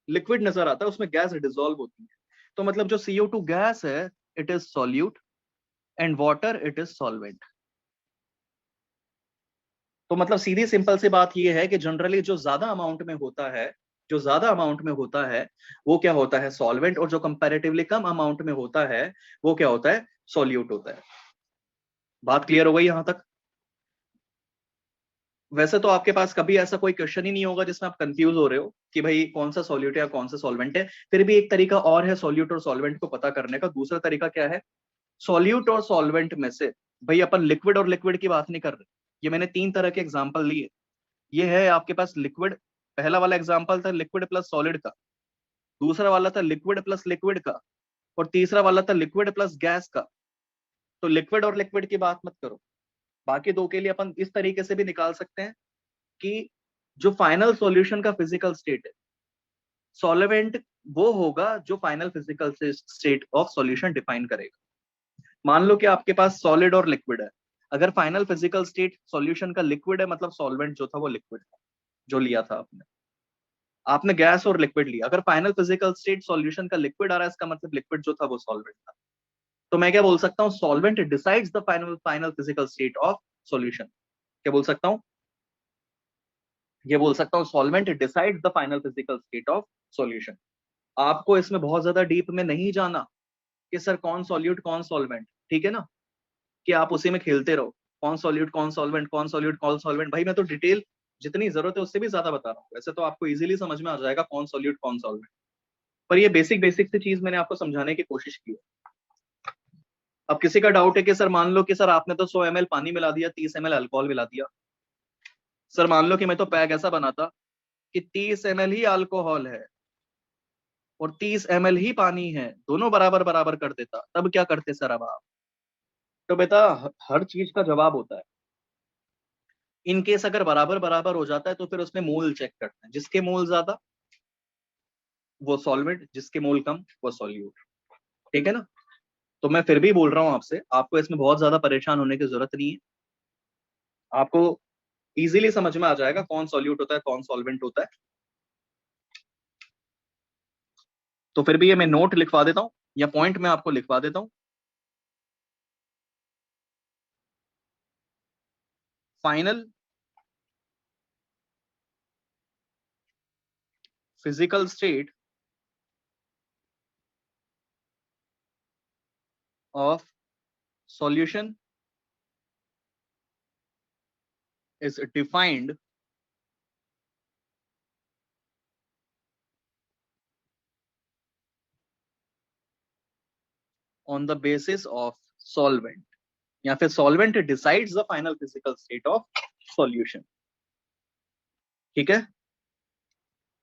लिक्विड नजर आता है, उसमें गैस डिसॉल्व होती है। तो मतलब जो CO2 गैस है it is solute and water it is solvent. तो मतलब सीधी सिंपल सी बात यह है कि जनरली जो ज्यादा अमाउंट में होता है, जो ज्यादा अमाउंट में होता है वो क्या होता है? सॉल्वेंट। और जो कंपैरेटिवली कम अमाउंट में होता है वो क्या होता है? सॉल्यूट होता है। बात क्लियर हो गई यहां तक? वैसे तो आपके पास कभी ऐसा कोई क्वेश्चन ही नहीं होगा जिसमें आप कंफ्यूज हो रहे हो कि भाई कौन सा सॉल्यूट है या कौन सा सॉल्वेंट है। फिर भी एक तरीका और है सॉल्यूट और सॉल्वेंट को पता करने का। दूसरा तरीका क्या है? सॉल्यूट और सॉल्वेंट में से भाई अपन लिक्विड और लिक्विड की बात नहीं कर रहे। ये मैंने 3 तरह के एग्जांपल लिए। ये है आपके पास लिक्विड, पहला वाला एग्जांपल था लिक्विड प्लस सॉलिड का, दूसरा वाला था लिक्विड प्लस लिक्विड का, और तीसरा वाला था लिक्विड प्लस गैस का। तो लिक्विड और लिक्विड की बात मत करो। बाकी दो के लिए अपन इस तरीके से भी निकाल सकते हैं कि जो फाइनल सॉल्यूशन का फिजिकल स्टेट है, सॉल्वेंट वो होगा जो final physical state of solution define करेगा। मान लो कि आपके पास सॉलिड और लिक्विड है, अगर फाइनल फिजिकल स्टेट सॉल्यूशन का लिक्विड है, मतलब सॉल्वेंट जो था वो लिक्विड था, जो लिया था आपने। आपने गैस और लिक्विड लिया, अगर फाइनल फिजिकल स्टेट सॉल्यूशन का लिक्विड आ रहा है, इसका मतलब लिक्विड जो था वो सॉल्वेंट था। तो मैं क्या बोल सकता हूँ, solvent decides the final final physical state of solution. क्या बोल सकता हूँ, ये बोल सकता हूँ solvent decides the final physical state of solution. आपको इसमें बहुत ज्यादा डीप में नहीं जाना कि सर कौन सॉल्यूट कौन सॉल्वेंट, ठीक है ना, कि आप उसी में खेलते रहो, कौन सॉल्यूट कौन सॉल्वेंट, कौन सॉल्यूट कौन सॉल्वेंट। भाई मैं तो डिटेल जितनी जरूरत है उससे भी ज्यादा बता रहा हूँ, वैसे तो आपको इजीली समझ में आ जाएगा कौन सॉल्यूट कौन सॉल्वेंट, पर ये बेसिक बेसिक सी चीज मैंने आपको समझाने की कोशिश की है। अब किसी का डाउट है कि सर मान लो कि सर आपने तो 100 ml पानी मिला दिया, 30 ml अल्कोहल मिला दिया। सर मान लो कि मैं तो पैक ऐसा बनाता कि 30 ml ही अल्कोहल है और 30 ml ही पानी है, दोनों बराबर बराबर कर देता, तब क्या करते सर अब आप? तो बेटा हर चीज का जवाब होता है। इन केस अगर बराबर बराबर हो जाता है तो फिर उसमें मोल चेक करते हैं, जिसके मोल ज्यादा वो सॉल्वेंट, जिसके मोल कम वो सॉल्यूट, ठीक है ना। तो मैं फिर भी बोल रहा हूँ आपसे, आपको इसमें बहुत ज्यादा परेशान होने की जरूरत नहीं है। आपको इजीली समझ में आ जाएगा कौन सॉल्यूट होता है कौन सॉल्वेंट होता है। तो फिर भी ये मैं नोट लिखवा देता हूँ या पॉइंट में आपको लिखवा देता हूँ। Final physical state of solution is defined on the basis of solvent, या फिर solvent decides the final physical state of solution, ठीक है।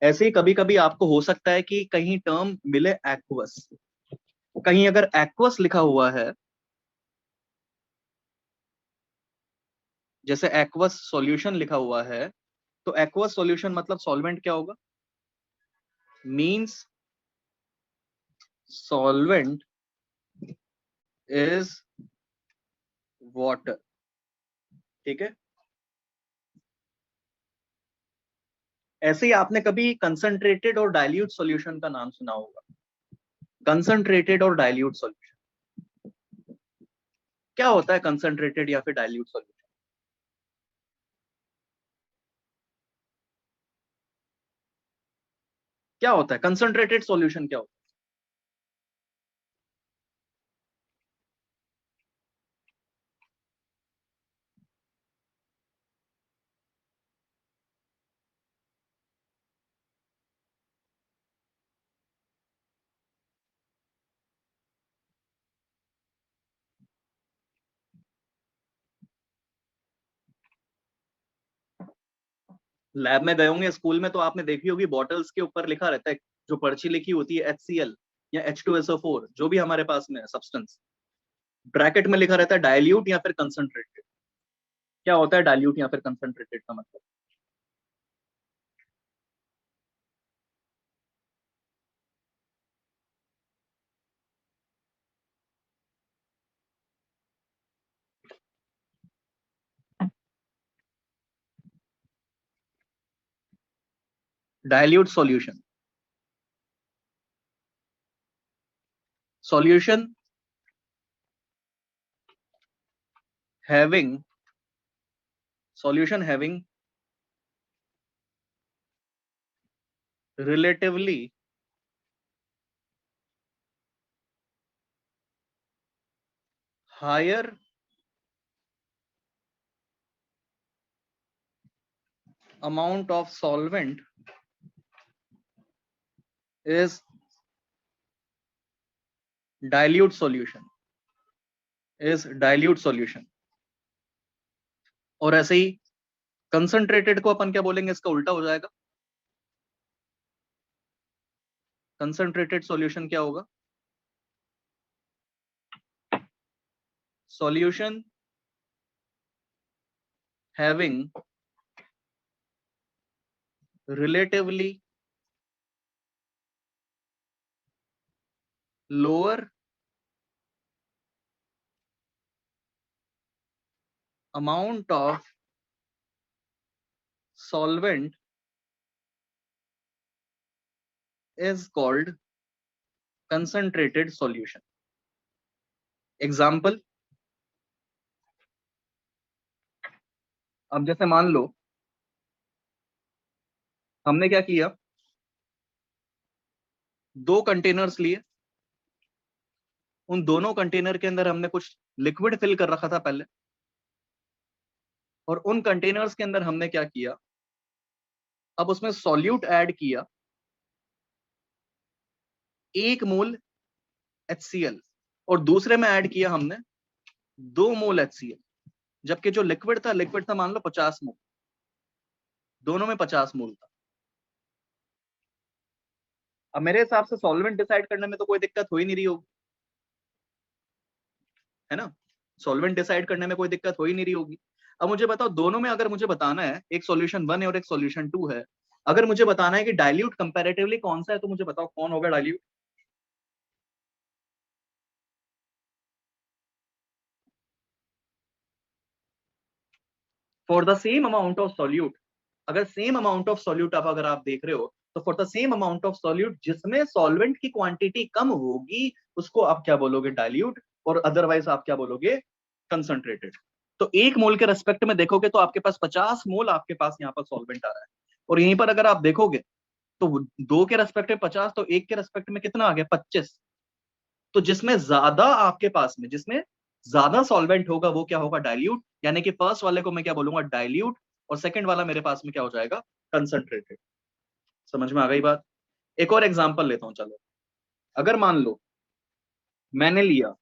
ऐसे ही कभी कभी आपको हो सकता है कि कहीं टर्म मिले एक्वस, कहीं अगर एक्वस लिखा हुआ है, जैसे एक्वस सॉल्यूशन लिखा हुआ है, तो एक्वस सॉल्यूशन मतलब सॉल्वेंट क्या होगा, मींस सॉल्वेंट इज वाटर, ठीक है। ऐसे ही आपने कभी कंसंट्रेटेड और डाइल्यूट सॉल्यूशन का नाम सुना होगा, कंसंट्रेटेड और डाइल्यूट सॉल्यूशन। क्या होता है कंसंट्रेटेड या फिर डाइल्यूट सॉल्यूशन? क्या होता है कंसंट्रेटेड सॉल्यूशन, क्या होता है? लैब में गए होंगे, स्कूल में तो आपने देखी होगी, बॉटल्स के ऊपर लिखा रहता है, जो पर्ची लिखी होती है HCl या H2SO4, जो भी हमारे पास में है सब्सटेंस, ब्रैकेट में लिखा रहता है डाइल्यूट या फिर कंसंट्रेटेड। क्या होता है डाइल्यूट या फिर कंसंट्रेटेड का मतलब? Dilute solution, solution having, solution having relatively higher amount of solvent is dilute solution, is dilute solution. और ऐसे ही कंसंट्रेटेड को अपन क्या बोलेंगे, इसका उल्टा हो जाएगा। कंसंट्रेटेड सॉल्यूशन क्या होगा, solution having relatively lower amount of solvent is called concentrated solution. Example, अब जैसे मान लो हमने क्या किया, दो कंटेनर्स लिए, उन दोनों कंटेनर के अंदर हमने कुछ लिक्विड फिल कर रखा था पहले, और उन कंटेनर्स के अंदर हमने क्या किया, अब उसमें सॉल्यूट ऐड किया 1 मोल HCl, और दूसरे में ऐड किया हमने 2 मोल HCl, जबकि जो लिक्विड था मान लो 50 मोल, दोनों में 50 मोल था। अब मेरे हिसाब से सॉल्वेंट डिसाइड करने में तो कोई दिक्कत हो ही नहीं रही होगी, है ना, सॉल्वेंट डिसाइड करने में कोई दिक्कत हो ही नहीं रही होगी। अब मुझे बताओ, दोनों में अगर मुझे बताना है, एक सॉल्यूशन 1 है और एक सॉल्यूशन 2 है, अगर मुझे बताना है कि डाइल्यूट कंपैरेटिवली कौन सा है, तो मुझे बताओ कौन होगा dilute. For the same amount of solute, अगर सेम अमाउंट ऑफ सॉल्यूट आप अगर आप देख रहे हो, तो for the same amount of solute जिसमें सॉल्वेंट की क्वांटिटी कम होगी उसको आप क्या बोलोगे, डाइल्यूट, और अदरवाइज आप क्या बोलोगे, कंसंट्रेटेड। तो 1 मोल के रेस्पेक्ट में देखोगे तो आपके पास 50 मोल आपके पास यहाँ पर सॉल्वेंट आ रहा है, और यहीं पर अगर आप देखोगे तो 2 के रेस्पेक्ट में 50, तो 1 के रेस्पेक्ट में कितना आ गया, 25। तो जिसमें ज्यादा आपके पास में, जिसमें ज्यादा सॉल्वेंट होगा वो क्या होगा, डाइल्यूट, यानी कि फर्स्ट वाले को मैं क्या बोलूंगा, डाइल्यूट, और सेकंड वाला मेरे पास में क्या हो जाएगा, कंसंट्रेटेड। समझ में आ गई बात। एक और एग्जांपल लेता हूं, चलो, अगर मान लो मैंने लिया,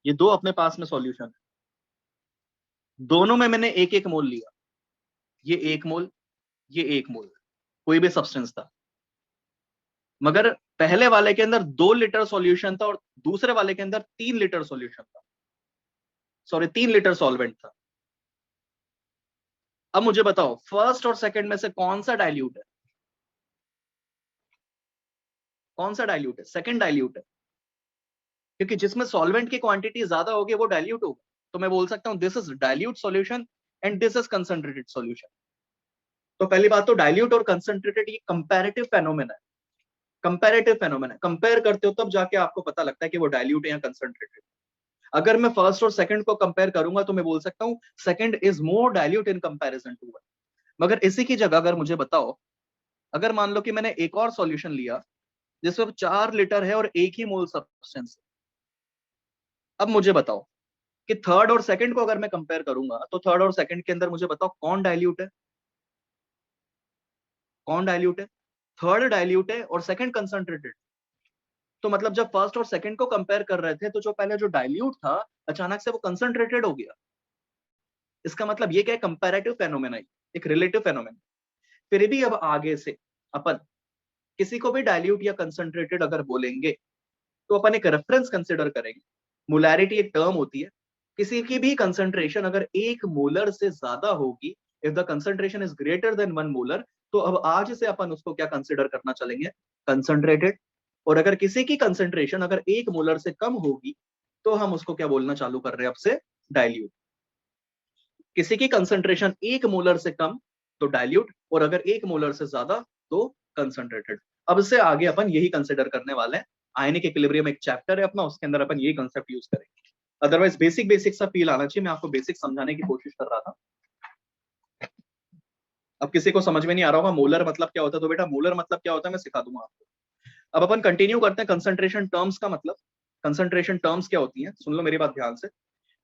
ये दो अपने पास में सॉल्यूशन है, दोनों में मैंने 1-1 मोल लिया, ये 1 मोल, ये 1 मोल, कोई भी सब्सटेंस था, मगर पहले वाले के अंदर 2 लीटर सॉल्यूशन था और दूसरे वाले के अंदर 3 लीटर सॉल्यूशन था, सॉरी 3 लीटर सॉल्वेंट था। अब मुझे बताओ फर्स्ट और सेकंड में से कौन सा डाइल्यूट है, कौन सा डाइल्यूट है, सेकंड डाइल्यूट है, क्योंकि जिसमें सॉल्वेंट की क्वांटिटी ज्यादा होगी वो डाइल्यूट होगा। तो मैं बोल सकता हूं this is dilute solution and this is concentrated solution. तो पहली बात तो डाइल्यूट और कंसंट्रेटेड ये कंपैरेटिव फेनोमेना है, कंपैरेटिव फेनोमेना, कंपेयर करते हो तब जाके आपको पता लगता है कि वो डाइल्यूट है या कंसंट्रेटेड। अगर मैं फर्स्ट और सेकंड को कंपेयर करूंगा तो मैं बोल सकता हूं second is more dilute in comparison to one. मगर इसी की जगह अगर मुझे बताओ, अगर मान लो कि मैंने एक और सॉल्यूशन लिया जिसमें 4 लीटर है और 1 ही मोल सब्सटेंस है, अब मुझे बताओ कि थर्ड और सेकंड को अगर मैं कंपेयर करूंगा तो थर्ड और सेकंड के अंदर मुझे बताओ कौन डाइल्यूट है, कौन डाइल्यूट है, थर्ड डाइल्यूट है और सेकंड कंसंट्रेटेड। तो मतलब जब फर्स्ट और सेकंड को कंपेयर कर रहे थे तो जो पहले जो डाइल्यूट था अचानक से वो कंसंट्रेटेड हो गया। इसका मतलब ये क्या है, कंपैरेटिव फेनोमेना, एक रिलेटिव फेनोमेना। फिर भी अब आगे से अपन किसी को भी डाइल्यूट या कंसंट्रेटेड अगर बोलेंगे तो अपन एक रेफरेंस कंसिडर करेंगे। मोलैरिटी एक टर्म होती है, किसी की भी कंसंट्रेशन अगर 1 मोलर से ज्यादा होगी, if the concentration is greater than 1 molar, तो अब आज से अपन उसको क्या कंसिडर करना चलेंगे, कंसंट्रेटेड। और अगर किसी की कंसंट्रेशन अगर 1 मोलर से कम होगी तो हम उसको क्या बोलना चालू कर रहे हैं अब से, डाइल्यूट। किसी की कंसंट्रेशन 1 मोलर से कम तो डाइल्यूट, और अगर 1 मोलर से ज्यादा तो कंसंट्रेटेड। अब से आगे अपन यही कंसिडर करने वाले हैं। आयनिक इक्विलिब्रियम एक चैप्टर है अपना, उसके अंदर अपन यही कंसेप्ट यूज करेंगे। अदरवाइज बेसिक बेसिक सा फील आना चाहिए, मैं आपको बेसिक समझाने की कोशिश कर रहा था। अब किसी को समझ में नहीं आ रहा होगा मोलर मतलब क्या होता है, तो बेटा मोलर मतलब क्या होता है मैं सिखा दूंगा आपको। अब अपन कंटिन्यू करते हैं कंसंट्रेशन टर्म्स का मतलब। कंसंट्रेशन टर्म्स क्या होती हैं, सुन लो मेरी बात ध्यान से।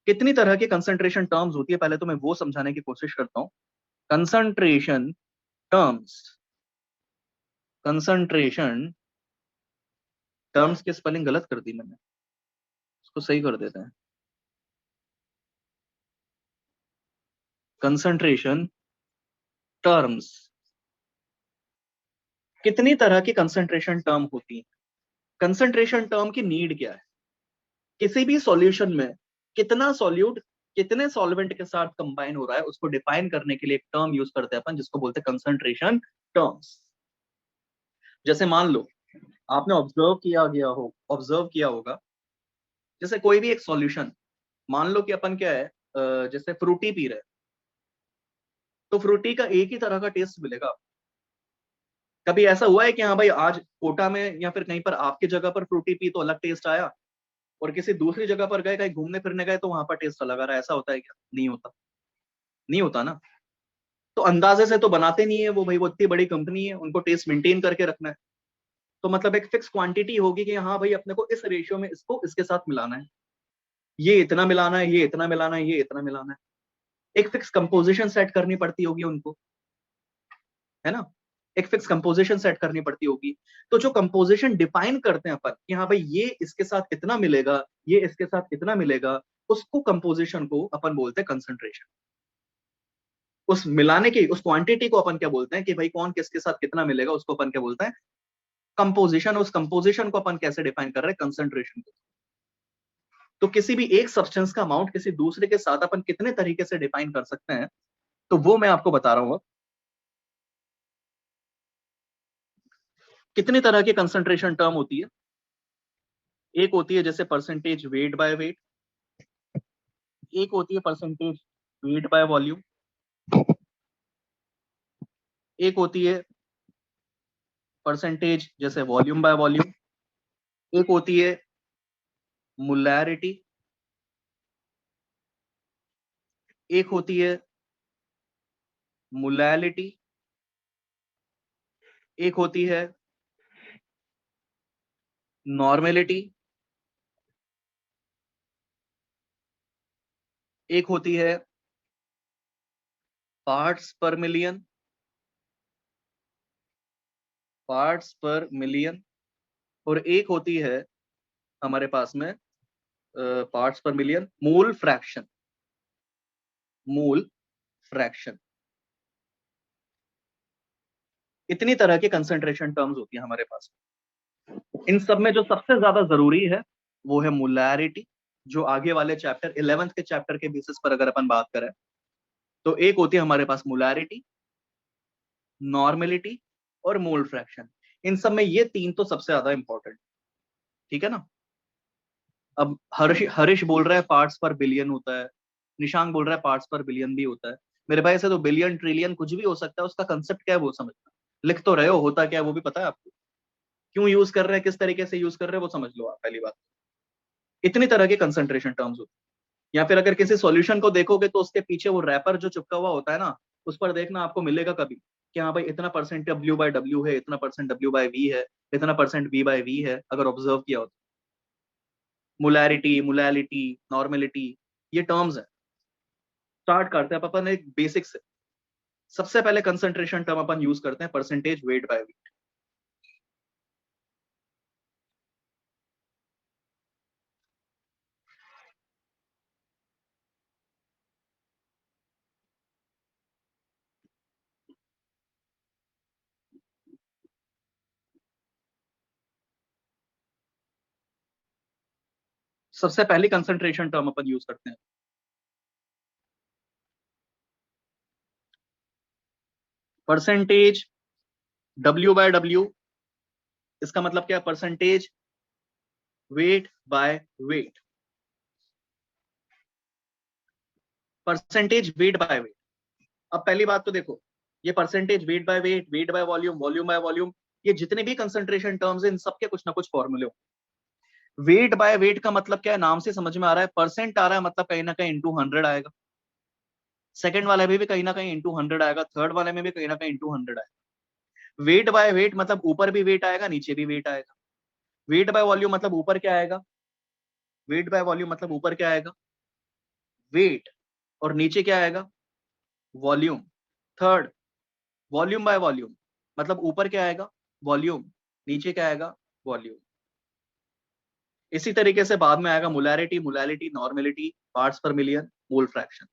कितनी तरह की कंसंट्रेशन टर्म्स होती है पहले तो मैं वो समझाने की कोशिश करता हूँ। कंसंट्रेशन टर्म्स, कंसंट्रेशन टर्म्स की स्पेलिंग गलत कर दी मैंने, इसको सही कर देते हैं। कंसंट्रेशन टर्म्स, कितनी तरह की कंसंट्रेशन टर्म होती है? कंसंट्रेशन टर्म की नीड क्या है? किसी भी सॉल्यूशन में कितना सॉल्यूट कितने सॉल्वेंट के साथ कंबाइन हो रहा है, उसको डिफाइन करने के लिए एक टर्म यूज करते हैं अपन, जिसको बोलते हैं कंसंट्रेशन टर्म्स। जैसे मान लो आपने ऑब्जर्व किया होगा, जैसे कोई भी एक सॉल्यूशन, मान लो कि अपन क्या है, जैसे फ्रूटी पी रहे हैं, तो फ्रूटी का एक ही तरह का टेस्ट मिलेगा। कभी ऐसा हुआ है कि हाँ भाई आज कोटा में या फिर कहीं पर आपकी जगह पर फ्रूटी पी तो अलग टेस्ट आया, और किसी दूसरी जगह पर गए, कहीं घूमने फिरने गए, तो वहां पर टेस्ट अलग आ रहा है? ऐसा होता है क्या? नहीं होता, नहीं होता ना। तो अंदाजे से तो बनाते नहीं है वो भाई, वो इतनी बड़ी कंपनी है, उनको टेस्ट मेंटेन करके रखना है। तो मतलब एक फिक्स क्वांटिटी होगी कि हाँ भाई अपने को इस रेशियो में इसको इसके साथ मिलाना है, ये इतना मिलाना है, ये इतना मिलाना है, ये इतना मिलाना है। एक फिक्स कंपोजिशन सेट करनी पड़ती होगी उनको, है ना? एक फिक्स कंपोजिशन सेट करनी पड़ती होगी। तो जो कंपोजिशन डिफाइन करते हैं अपन कि हाँ भाई ये इसके साथ इतना मिलेगा, ये इसके साथ इतना मिलेगा, उसको कंपोजिशन को अपन बोलते हैं कंसंट्रेशन। उस मिलाने की उस क्वांटिटी को अपन क्या बोलते हैं कि भाई कौन किसके साथ कितना मिलेगा, उसको अपन क्या बोलते हैं? कंपोजिशन। उस कंपोजिशन को अपन कैसे डिफाइन कर रहे हैं? कंसंट्रेशन को। तो किसी भी एक सब्सटेंस का अमाउंट किसी दूसरे के साथ अपन कितने तरीके से डिफाइन कर सकते हैं, तो वो मैं आपको बता रहा हूं। कितनी तरह की कंसंट्रेशन टर्म होती है? एक होती है जैसे परसेंटेज वेट बाय वेट, एक होती है परसेंटेज वेट बाय वॉल्यूम, एक होती है परसेंटेज जैसे वॉल्यूम बाय वॉल्यूम, एक होती है मोलैरिटी, एक होती है मोलैलिटी, एक होती है नॉर्मेलिटी, एक होती है पार्ट्स पर मिलियन, पार्ट्स पर मिलियन, और एक होती है हमारे पास में पार्ट्स पर million mole fraction, mole fraction. इतनी तरह की कंसंट्रेशन टर्म्स होती है हमारे पास। इन सब में जो सबसे ज्यादा जरूरी है वो है मोलैरिटी, जो आगे वाले चैप्टर 11th के चैप्टर के बेसिस पर अगर अपन बात करें, तो एक होती है हमारे पास मोलैरिटी, नॉर्मेलिटी और मोल फ्रैक्शन। इन सब में ये तीन तो सबसे ज्यादा इंपॉर्टेंट, ठीक है ना? अब हरीश बोल रहा है पार्ट्स पर बिलियन होता है, निशांक बोल रहा है पार्ट्स पर बिलियन भी होता है। मेरे भाई से तो बिलियन ट्रिलियन कुछ भी हो सकता है, उसका कंसेप्ट क्या है वो समझना। लिख तो रहे हो, होता क्या है वो भी पता है आपको, क्यों यूज कर रहे हैं, किस तरीके से यूज कर रहे हैं, वो समझ लो आप पहली बात। इतनी तरह के कंसंट्रेशन टर्म्स होते हैं। या फिर अगर किसी सॉल्यूशन को देखोगे तो उसके पीछे वो रैपर जो चिपका हुआ होता है ना, उस पर देखना आपको मिलेगा कभी कि हाँ भाई इतना परसेंट डब्ल्यू बाय डब्ल्यू है, इतना परसेंट डब्ल्यू बाय वी है, इतना परसेंट वी बाय वी है, अगर ऑब्जर्व किया हो तो। मोलैरिटी, मोलैलिटी, नॉर्मेलिटी, ये टर्म्स है। स्टार्ट करते हैं अपन एक बेसिक से। सबसे पहले कंसंट्रेशन टर्म अपन यूज करते हैं परसेंटेज वेट बाय वेट। सबसे पहली कंसंट्रेशन टर्म अपन यूज करते हैं परसेंटेज डब्ल्यू बाय डब्ल्यू। इसका मतलब क्या है? Percentage weight by wait, percentage weight by wait. अब पहली बात तो देखो, ये percentage weight by wait, weight by volume, volume by volume, ये जितने भी कंसंट्रेशन टर्म्स हैं इन सबके कुछ ना कुछ फॉर्मूले। वेट बाय वेट का मतलब क्या है? नाम से समझ में आ रहा है, परसेंट आ रहा है मतलब कहीं ना कहीं इंटू 100 आएगा, सेकंड वाले में भी कहीं ना कहीं इंटू 100 आएगा, थर्ड वाले में भी कहीं ना कहीं इंटू 100 आएगा। वेट बाय वेट मतलब ऊपर भी वेट आएगा, नीचे भी वेट आएगा। वेट बाय वॉल्यूम मतलब ऊपर क्या आएगा? वेट बाय वॉल्यूम मतलब ऊपर क्या आएगा? वेट, और नीचे क्या आएगा? Volume. Third, volume by volume मतलब ऊपर क्या आएगा? वॉल्यूम, नीचे क्या आएगा? वॉल्यूम। इसी तरीके से बाद में आएगा मोलैरिटी, मोलैलिटी, नॉर्मेलिटी, पार्ट्स पर million, mole fraction.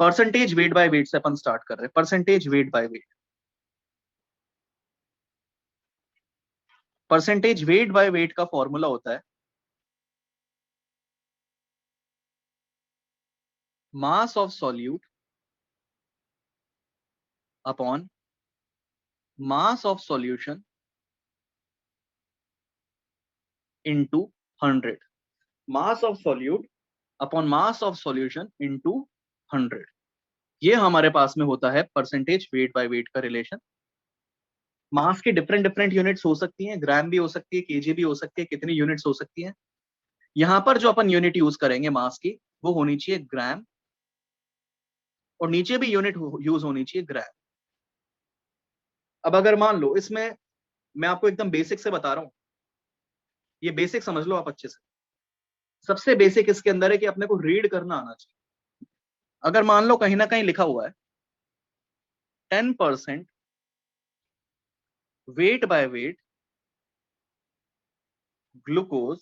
Percentage weight by wait से अपन स्टार्ट कर रहे हैं। Percentage weight by wait, percentage weight by wait का फॉर्मूला होता है mass of solute upon mass of solution into 100। Mass of solute upon mass of solution into 100, ये हमारे पास में होता है परसेंटेज वेट बाय वेट का रिलेशन। मास की डिफरेंट डिफरेंट यूनिट्स हो सकती हैं, ग्राम भी हो सकती है, केजी भी हो सकती है, कितनी यूनिट्स हो सकती हैं। यहां पर जो अपन यूनिट यूज करेंगे मास की, वो होनी चाहिए ग्राम, और नीचे भी यूनिट यूज होनी चाहिए ग्राम। अब अगर मान लो इसमें, मैं आपको एकदम बेसिक से बता रहा हूं, ये बेसिक समझ लो आप अच्छे से। सबसे बेसिक इसके अंदर है कि अपने को रीड करना आना चाहिए। अगर मान लो कहीं ना कहीं लिखा हुआ है 10% wait by wait glucose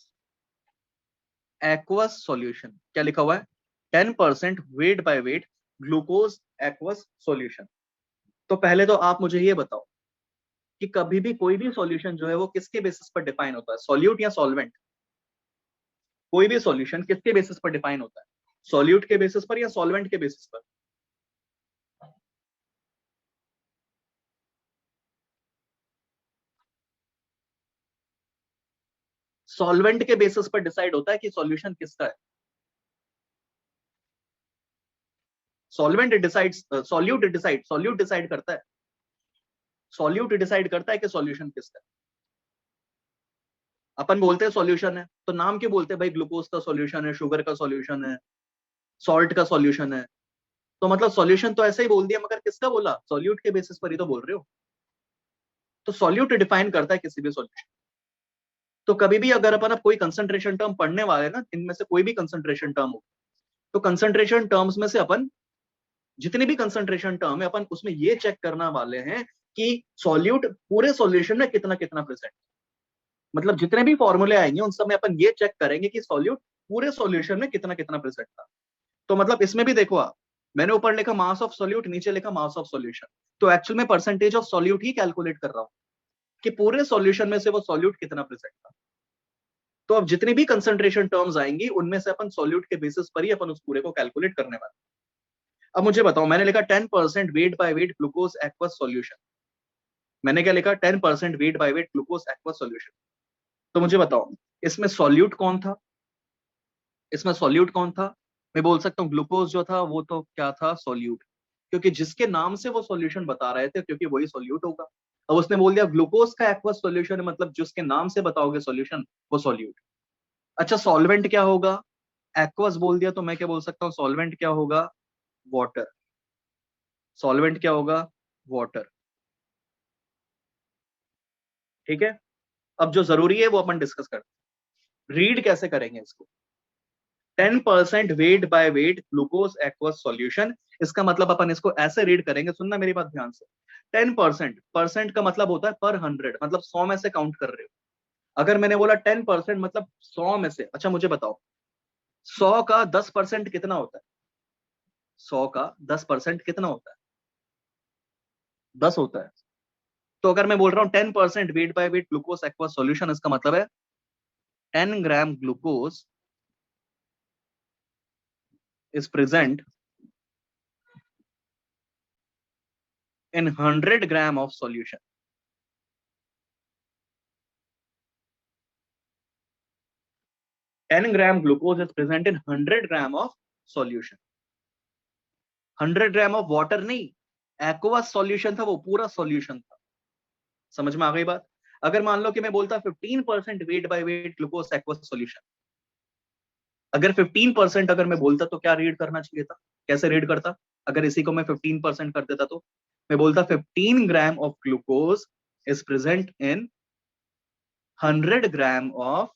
aqueous solution, क्या लिखा हुआ है? 10% wait by wait glucose aqueous solution. तो पहले तो आप मुझे ये बताओ कि कभी भी कोई भी सॉल्यूशन जो है वो किसके बेसिस पर डिफाइन होता है, सॉल्यूट या सॉल्वेंट? कोई भी सॉल्यूशन किसके बेसिस पर डिफाइन होता है, सॉल्यूट के बेसिस पर या सॉल्वेंट के बेसिस पर? सॉल्वेंट के बेसिस पर डिसाइड होता है कि सॉल्यूशन किसका है। सॉल्वेंट डिसाइड, सॉल्यूट डिसाइड करता है, सॉल्यूट डिसाइड करता है कि सॉल्यूशन किसका है। अपन बोलते हैं सॉल्यूशन है, तो नाम क्यों बोलते हैं भाई, ग्लूकोज का सॉल्यूशन है, शुगर का सॉल्यूशन है, सॉल्ट का सॉल्यूशन है। तो मतलब सॉल्यूशन तो ऐसे ही बोल दिया, मगर किसका बोला? सॉल्यूट के बेसिस पर ही तो बोल रहे हो। तो सॉल्यूट डिफाइन करता है किसी भी सॉल्यूशन। तो कभी भी अगर अपन अब कोई कंसंट्रेशन टर्म पढ़ने वाले ना, इनमें से कोई भी कंसंट्रेशन टर्म हो, तो कंसंट्रेशन टर्म्स में से अपन जितनी भी कंसंट्रेशन टर्म है, अपन उसमें ये चेक करना वाले हैं कि सॉल्यूट पूरे सॉल्यूशन में कितना कितना प्रेजेंट। मतलब जितने भी फॉर्मूले आएंगे उन सब में अपन ये चेक करेंगे कि सॉल्यूट पूरे सॉल्यूशन में कितना कितना प्रेजेंट था। तो मतलब इसमें भी देखो आप, मैंने ऊपर लिखा मास ऑफ सॉल्यूट, नीचे लिखा मास ऑफ सॉल्यूशन, तो एक्चुअल में percentage of solute he calculate कर रहा हूं कि पूरे सॉल्यूशन में से वो सॉल्यूट कितना प्रेजेंट था। तो अब जितनी भी कंसंट्रेशन टर्म्स आएंगी उनमें से अपन सॉल्यूट के बेसिस पर ही अपन उस पूरे को कैलकुलेट करने वाले। अब मुझे बताओ, मैंने लिखा 10% wait by wait glucose aqueous solution. मैंने क्या लिखा? 10% wait by wait glucose aqueous solution. तो मुझे बताओ इसमें सॉल्यूट कौन था? इसमें सॉल्यूट कौन था? मैं बोल सकता हूँ ग्लूकोज जो था वो तो क्या था, सॉल्यूट, क्योंकि जिसके नाम से वो सॉल्यूशन बता रहे थे, क्योंकि वही सॉल्यूट होगा। अब उसने बोल दिया ग्लूकोज का एक्वस सॉल्यूशन है, मतलब जिसके नाम से बताओगे सॉल्यूशन वो सॉल्यूट। अच्छा, सॉल्वेंट क्या होगा? एक्वस बोल दिया तो मैं क्या बोल सकता हूँ, सॉल्वेंट क्या होगा? वाटर। सॉल्वेंट क्या होगा? वाटर। ठीक है। अब जो जरूरी है वो अपन डिस्कस करते हैं, रीड कैसे करेंगे इसको। 10% wait by wait glucose aqueous solution, इसका मतलब अपन इसको ऐसे रीड करेंगे, सुनना मेरी बात ध्यान से। 10%, परसेंट का मतलब होता है पर 100, मतलब 100 में से काउंट कर रहे हो। अगर मैंने बोला 10% मतलब 100 में से, अच्छा मुझे बताओ 100 का 10% कितना होता है? 100 का 10% कितना होता है? 10 होता है। तो अगर मैं बोल रहा हूँ 10% wait by wait glucose aqueous solution, इसका मतलब है 10 gram glucose is present in 100 gram of solution. 10 gram glucose is present in 100 gram of solution. 100 gram of water नहीं, एक्वस सॉल्यूशन था, वो पूरा सॉल्यूशन था। समझ में आ गई बात? अगर मान लो कि मैं बोलता 15% wait by wait glucose aqueous solution, अगर 15% अगर मैं बोलता तो क्या रीड करना चाहिए था, कैसे रीड करता? अगर इसी को मैं 15% कर देता तो मैं बोलता 15 gram of glucose is present in 100 gram of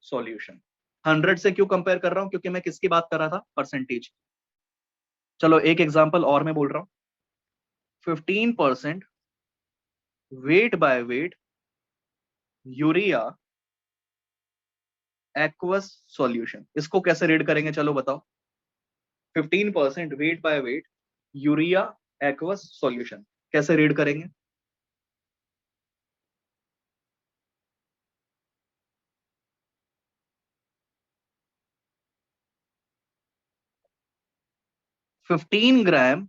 solution. 100 से क्यों कंपेयर कर रहा हूं? क्योंकि मैं किसकी बात कर रहा था, परसेंटेज। चलो एक एग्जांपल और मैं बोल रहा हूं, 15% wait by wait urea aqueous solution, इसको कैसे रीड करेंगे चलो बताओ। 15% wait by wait urea aqueous solution कैसे रीड करेंगे? Fifteen gram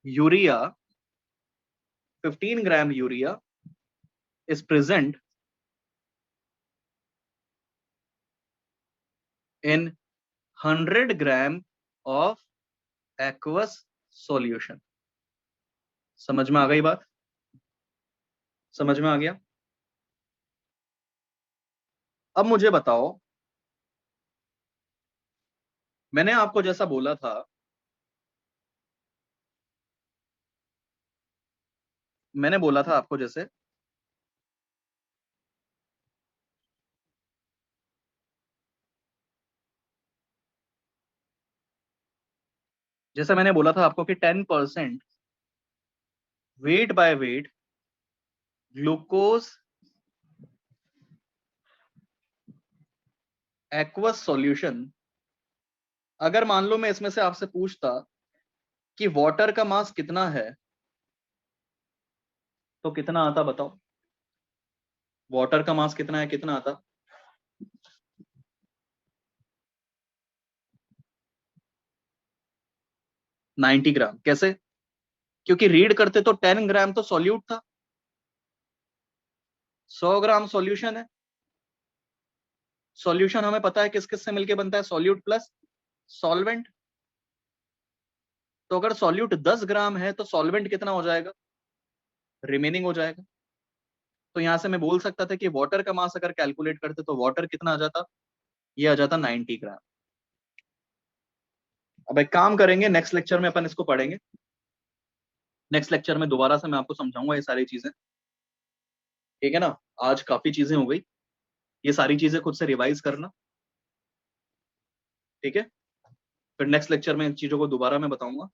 urea 15 gram urea is present in 100 gram of aqueous solution। समझ में आ गई बात? समझ में आ गया? अब मुझे बताओ, मैंने आपको जैसा बोला था, मैंने बोला था आपको जैसे मैंने बोला था आपको कि 10% wait by wait glucose aqueous solution, अगर मान लो मैं इसमें से आपसे पूछता कि वाटर का मास कितना है, तो कितना आता बताओ? वाटर का मास कितना है, कितना आता? 90 ग्राम। कैसे? क्योंकि रीड करते तो 10 ग्राम तो सॉल्यूट था, 100 ग्राम सॉल्यूशन है। सॉल्यूशन हमें पता है किस किस से मिलके बनता है, सॉल्यूट प्लस सॉल्वेंट। तो अगर सॉल्यूट 10 ग्राम है तो सॉल्वेंट कितना हो जाएगा, रिमेनिंग हो जाएगा। तो यहां से मैं बोल सकता था कि वाटर का मास अगर कैलकुलेट करते तो वाटर कितना आ जाता, ये आ जाता 90 ग्राम। अब एक काम करेंगे, नेक्स्ट लेक्चर में अपन इसको पढ़ेंगे। नेक्स्ट लेक्चर में दोबारा से मैं आपको समझाऊंगा ये सारी चीजें, ठीक है ना। आज काफी चीजें हो गई, ये सारी चीजें खुद से रिवाइज करना, ठीक है। फिर नेक्स्ट लेक्चर में इन चीजों को दोबारा मैं बताऊंगा।